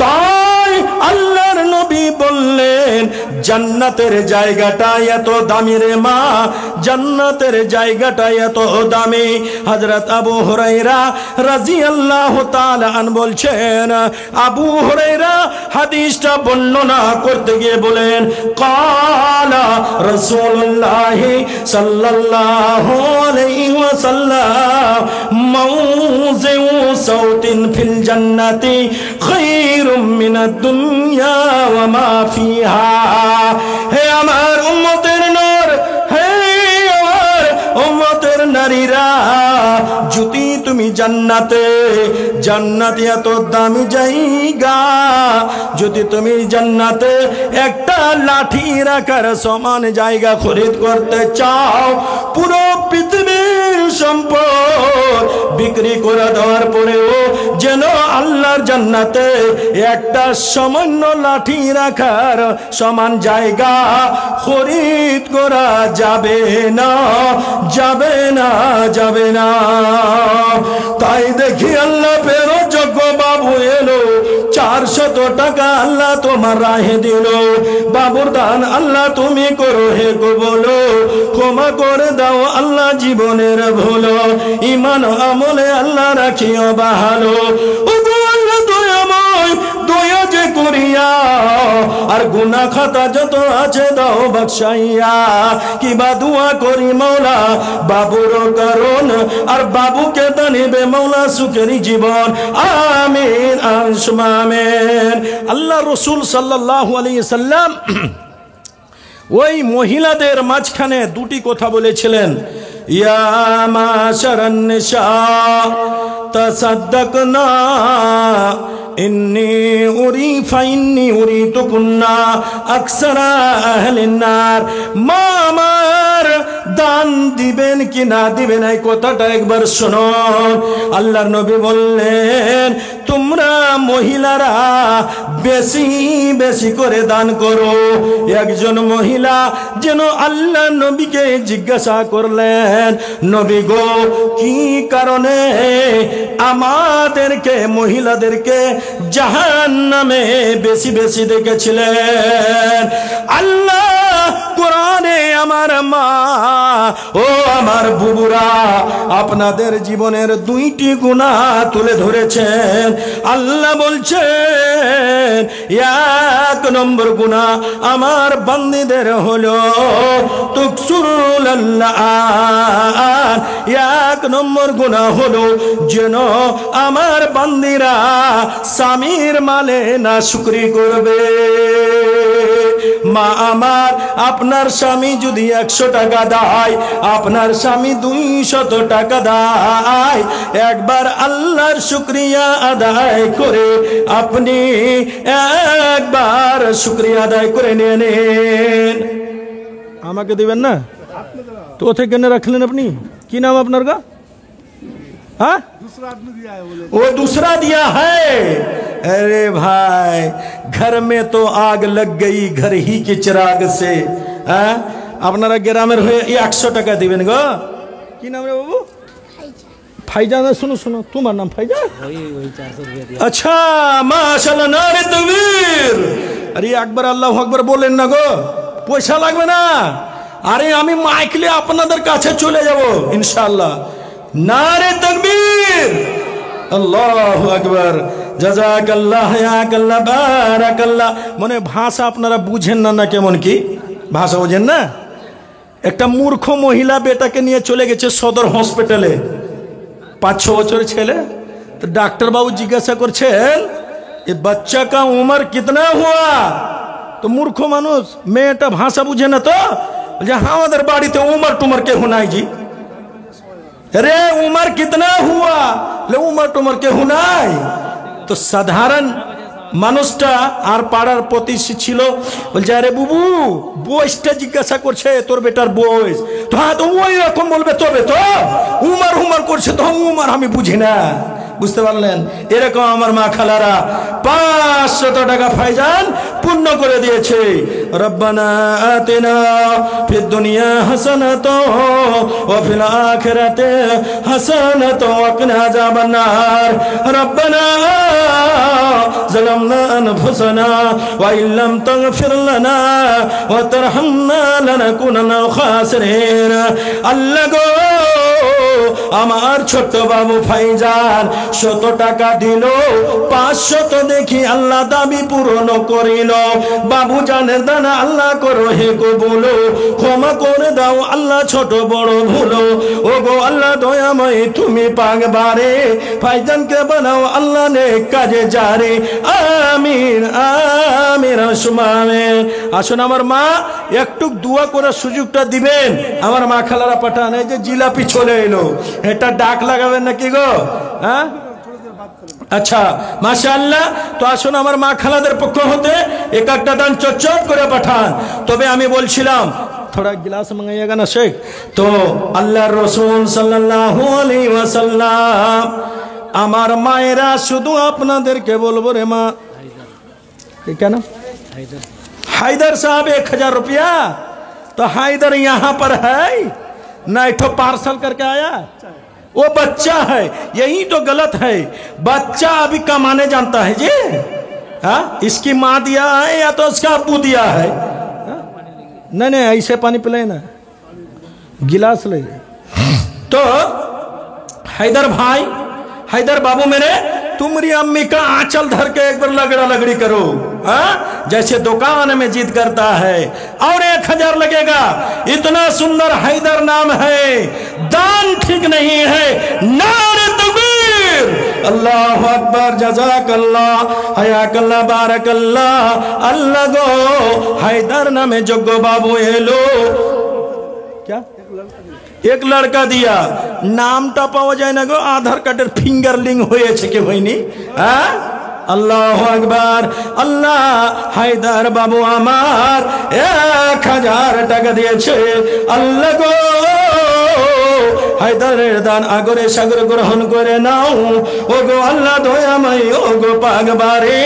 তাই আল্লাহর নবী বললেন, জান্নাতের জায়গাটা এত দামি রে মা, জান্নাতের জায়গাটা এত দামি। হযরত আবু হুরায়রা রাদিয়াল্লাহু তাআলা আন বলছেন, আবু হুরায়রা হাদিসটা বর্ণনা করতে গিয়ে বলেন, ক্বালা রাসূলুল্লাহ সাল্লাল্লাহু আলাইহি ওয়াসাল্লাম মাউযিউ সাউতিন ফিল জান্নাতি খায়রুম মিনাদ দুনিয়া ওয়া মা ফিহা। হে আমার উম্মতের নূর, হে আমার উম্মতের নারীরা, যদি তুমি জান্নাতে, জান্নাতে এত দামি জায়গা, যদি তুমি জান্নাতে একটা লাঠি রাখার সমান জায়গা খরিদ করতে চাও, পুরো পৃথিবীর সম্পদ বিক্রি করে দেওয়ার পরেও যেন আল্লাহর জান্নাতে একটা সামান্য লাঠি রাখার সমান জায়গা খরিদ করা যাবে না, যাবে না, যাবে না। তাই দেখি আল্লাহ ফেরো যোগ্য বাবু এলো, 400 টাকা আল্লাহ তোমার রাহে দিল, বাবুর দান আল্লাহ তুমি করো হে বলো, ক্ষমা করে দাও আল্লাহ জীবনের ভুল, ইমান আমলে আল্লাহ রাখিও বাহালো। ও আল্লাহ দয়াময়, দয়া যে করিয়া, আর গুনাহ খাতা যত আছে দাও বখশাইয়া। কিবা দোয়া করি মওলা বাবুর কারণ, আর বাবুকে দানিবে মওলা সুখের জীবন, আমিন আমিন। আল্লাহ রাসূল সাল্লাল্লাহু আলাইহি সাল্লাম ওই মহিলাদের মাঝখানে দুটি কথা বলেছিলেন, ইয়া মাশারান নিসা তাসাদ্দাকনা ইন্নী উরি ফাইন্নী উরিতুকুন্না আকসারা আহলিন নার। মা আমার দান দিবেন কি না দিবেন এই কথাটা একবার শোনো। আল্লাহর নবী বললেন, তোমরা মহিলারা বেশি বেশি করে দান করো। একজন মহিলা যেন আল্লাহ নবীকে জিজ্ঞাসা করলেন, নবী গো, কি কারণে আমাদেরকে মহিলাদেরকে জাহান্নামে বেশি বেশি দেখেছিলেন? আল্লাহ কোরআনে আমার মা ও আমার বুবুরা আপনাদের জীবনের 2টি গুনাহ তুলে ধরেছেন। আল্লাহ বলছেন, 1 নম্বর গুনাহ আমার বান্দীদের হলো তুকসুরুল আল্লাহ। 1 নম্বর গুনাহ হলো যেন আমার বান্দীরা স্বামীর মালে না শুকরি করবে। মা আমার, আপনার স্বামী যদি 100 টাকা দেয়, আপনার স্বামী 200 টাকা দেয়, একবার আল্লাহর শুকরিয়া আদায় করে আপনি একবার শুকরিয়া আদায় করে নিয়ে নেন। আমাকে দিবেন না তো ওতে কেন রাখলেন আপনি? কি নাম আপনার का? हाँ, वो दूसरा दिया है। अरे भाई, घर में तो आग लग गई घर ही के चिराग से। আপনারা গ্রামের হয়ে 100 টাকা দিবেন গো। কি নাম রে বাবু? ফাইজান। শুনো শুনো, তোমার নাম ফাইজান? ওই 400 টাকা দিয়া। আচ্ছা, মাশাআল্লাহ, নারে তাকবীর। আরে একবার আল্লাহু আকবার বলেন না গো, পয়সা লাগবে না। আরে আমি মাইকলে আপনাদের কাছে চলে যাব ইনশাআল্লাহ। নারে তাকবীর, আল্লাহু আকবার, জাযাকাল্লাহ ইয়াকাল্লাহ বারাকাল্লাহ। মনে ভাষা আপনারা বুঝেন না, না কেমন কি ভাষা বোঝেন না? একটা মূর্খ মহিলা বেটাকে নিয়ে চলে গেছে সদর হসপিটালে, 5-6 বছরের ছেলে। তো ডাক্তার বাবু জিজ্ঞাসা করছেন, এ বাচ্চা কা উমর কিতনা হুয়া? তো মূর্খ মানুষ, মেয়েটা ভাষা বুঝে না, তো যে হ্যাঁ আমাদের বাড়িতে উমর টুমর কে হুনাই জি। রে উমর কিতনা হুয়া? ले उमर टुमर के हुनाई। तो साधारण মানুষটা আর পাড়ার প্রতিবেশী ছিল, বলছে আরে বুবু বয়সটা জিজ্ঞাসা করছে, তোর বেটার বয়স। তো হ্যাঁ, তো ওই রকম বলবে তবে তো উমর হুমার করছে, তো উমর আমি বুঝি না। বুঝতে পারলেন? এরকম আমার মা খালারা 500 টাকা ফাইজান পূর্ণ করে দিয়েছে। রব্বানা আতিনা ফিদ দুনিয়া হাসানাতাও ওয়া ফিল আখিরাতি হাসানাতাও ওয়া কিনা আযাবান নার। রব্বানা ظلمنا أنفسنا وإن لم تغفر لنا وترحمنا لنكونن من الخاسرين আল্লাহ গো আমার ছোট বাবু ফাইজান 100 টাকা দিল 500 দেখি আল্লাহ দাবি পূরণ করিল বাবু জানের দানা আল্লাহ করো হে কবুল ক্ষমা করে দাও আল্লাহ ছোট বড় ভুল ও গো আল্লাহ দয়াময় তুমি পাকবারে ফাইজানকে বানাও আল্লাহ নেক কাজে জারি আমিন আমিন আমিন আসুন আমার মা একটু দোয়া করার সুযোগটা দিবেন আমার মা খালারা পাঠান এই যে জিলাপি চলে এলো এটা ডাক লাগাবেন নাকি গো হ্যাঁ আচ্ছা মাশাআল্লাহ তো আসুন আমার মা খালাদের পক্ষ হতে এক একটা দান চটচট করে পাঠান তবে আমি বলছিলাম थोड़ा गिलास मंगाइएगा ना शेख तो अल्लाह रसूल सल्लल्लाहु अलैहि वसल्लम আমার মায়েরা শুধু আপনাদেরকে বলবো রে মা কেন हैदर साहब 1000 रुपया तो हैदर यहाँ पर है ना एक पार्सल करके आया वो बच्चा है यही तो गलत है बच्चा अभी कमाने जानता है जी हाँ इसकी माँ दिया है या तो उसका अब्बू दिया है नहीं नहीं ऐसे पानी पिलाए ना गिलास ले तो हैदर भाई हैदर बाबू मेरे तुम्हारी अम्मी का आंचल धर के एक बार लगड़ा लगड़ी करो हाँ जैसे दुकान में जिद करता है और 1000 लगेगा इतना सुंदर हैदर नाम है दान ठीक नहीं है नारे तकबीर अल्लाह अकबर जज़ाकल्लाह हयाकल्लाह बारकल्लाह अल्लाह गो हैदर नामे जोग्गो बाबू एलो क्या एक लड़का दिया नामटा पाওয়া যায় না গো আধার কার্ডের ফিঙ্গার লিংক হয়েছে কি হয়নি হ্যাঁ আল্লাহু আকবার আল্লাহ হায়দার বাবু আমার 1000 টাকা দিয়েছে আল্লাহ গো হায়দারের দান আগরে সাগরে গ্রহণ করে নাও ও গো আল্লাহ দয়াময় ও গো পাকবারে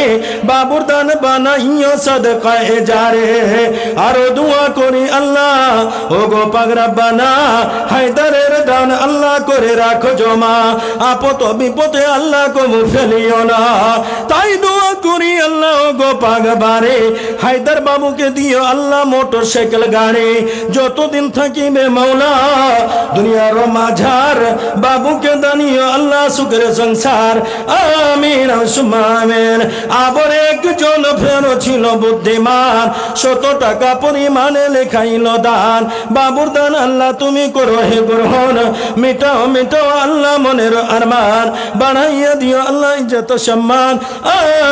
বাবুর দান বানাইও সদকায়ে জারে আর দোয়া করি আল্লাহ ও গো পাক রব্বানা হায়দারের দান আল্লাহ করে রাখো জমা আপদ বিপদে আল্লাহ কবু ফেলিও না তাই দোয়া করি আল্লাহ ও গো পাকবারে হায়দার বাবুকে দিও আল্লাহ মোটরসাইকেল গাড়ি যতদিন থাকিবে মাওলা দুনিয়ার মাঝার বাবুকে দানিও আল্লাহ সুখের সংসার আমিন আমিন আবার একজন ফেরো ছিল বুদ্ধিমান 100 টাকা পরিমাণে লেখাইল দান বাবুর দান আল্লাহ তুমি করো হে গ্রহণ মিটাও মিটাও আল্লাহ মনের আরমান বাড়াইয়া দিও আল্লাহ ইজ্জত সম্মান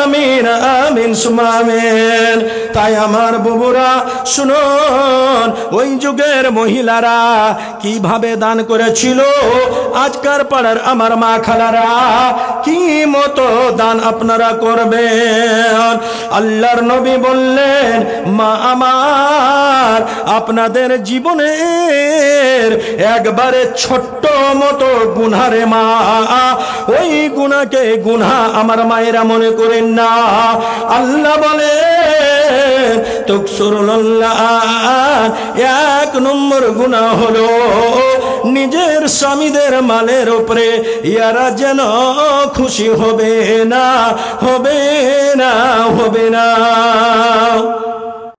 আমিন আমিন আমিন তাই আমার বুবুরা শুনুন ওই যুগের মহিলারা কিভাবে দান করেছিল আজকার পাড়ার আমার মা খালারা কি মতো দান আপনারা করবেন আল্লাহর নবী বললেন মা আমার আপনাদের জীবনের একবারে ছোট্ট মতো গুনারে মা ওই গুনাহকে গুনাহ আমার মায়েরা মনে করেন না আল্লাহ বলেন তুকসুরুল্লাহ 1 নম্বর গুনাহ হলো নিজের স্বামীদের মালের উপরে ইয়ারা যেন খুশি হবে না হবে না হবে না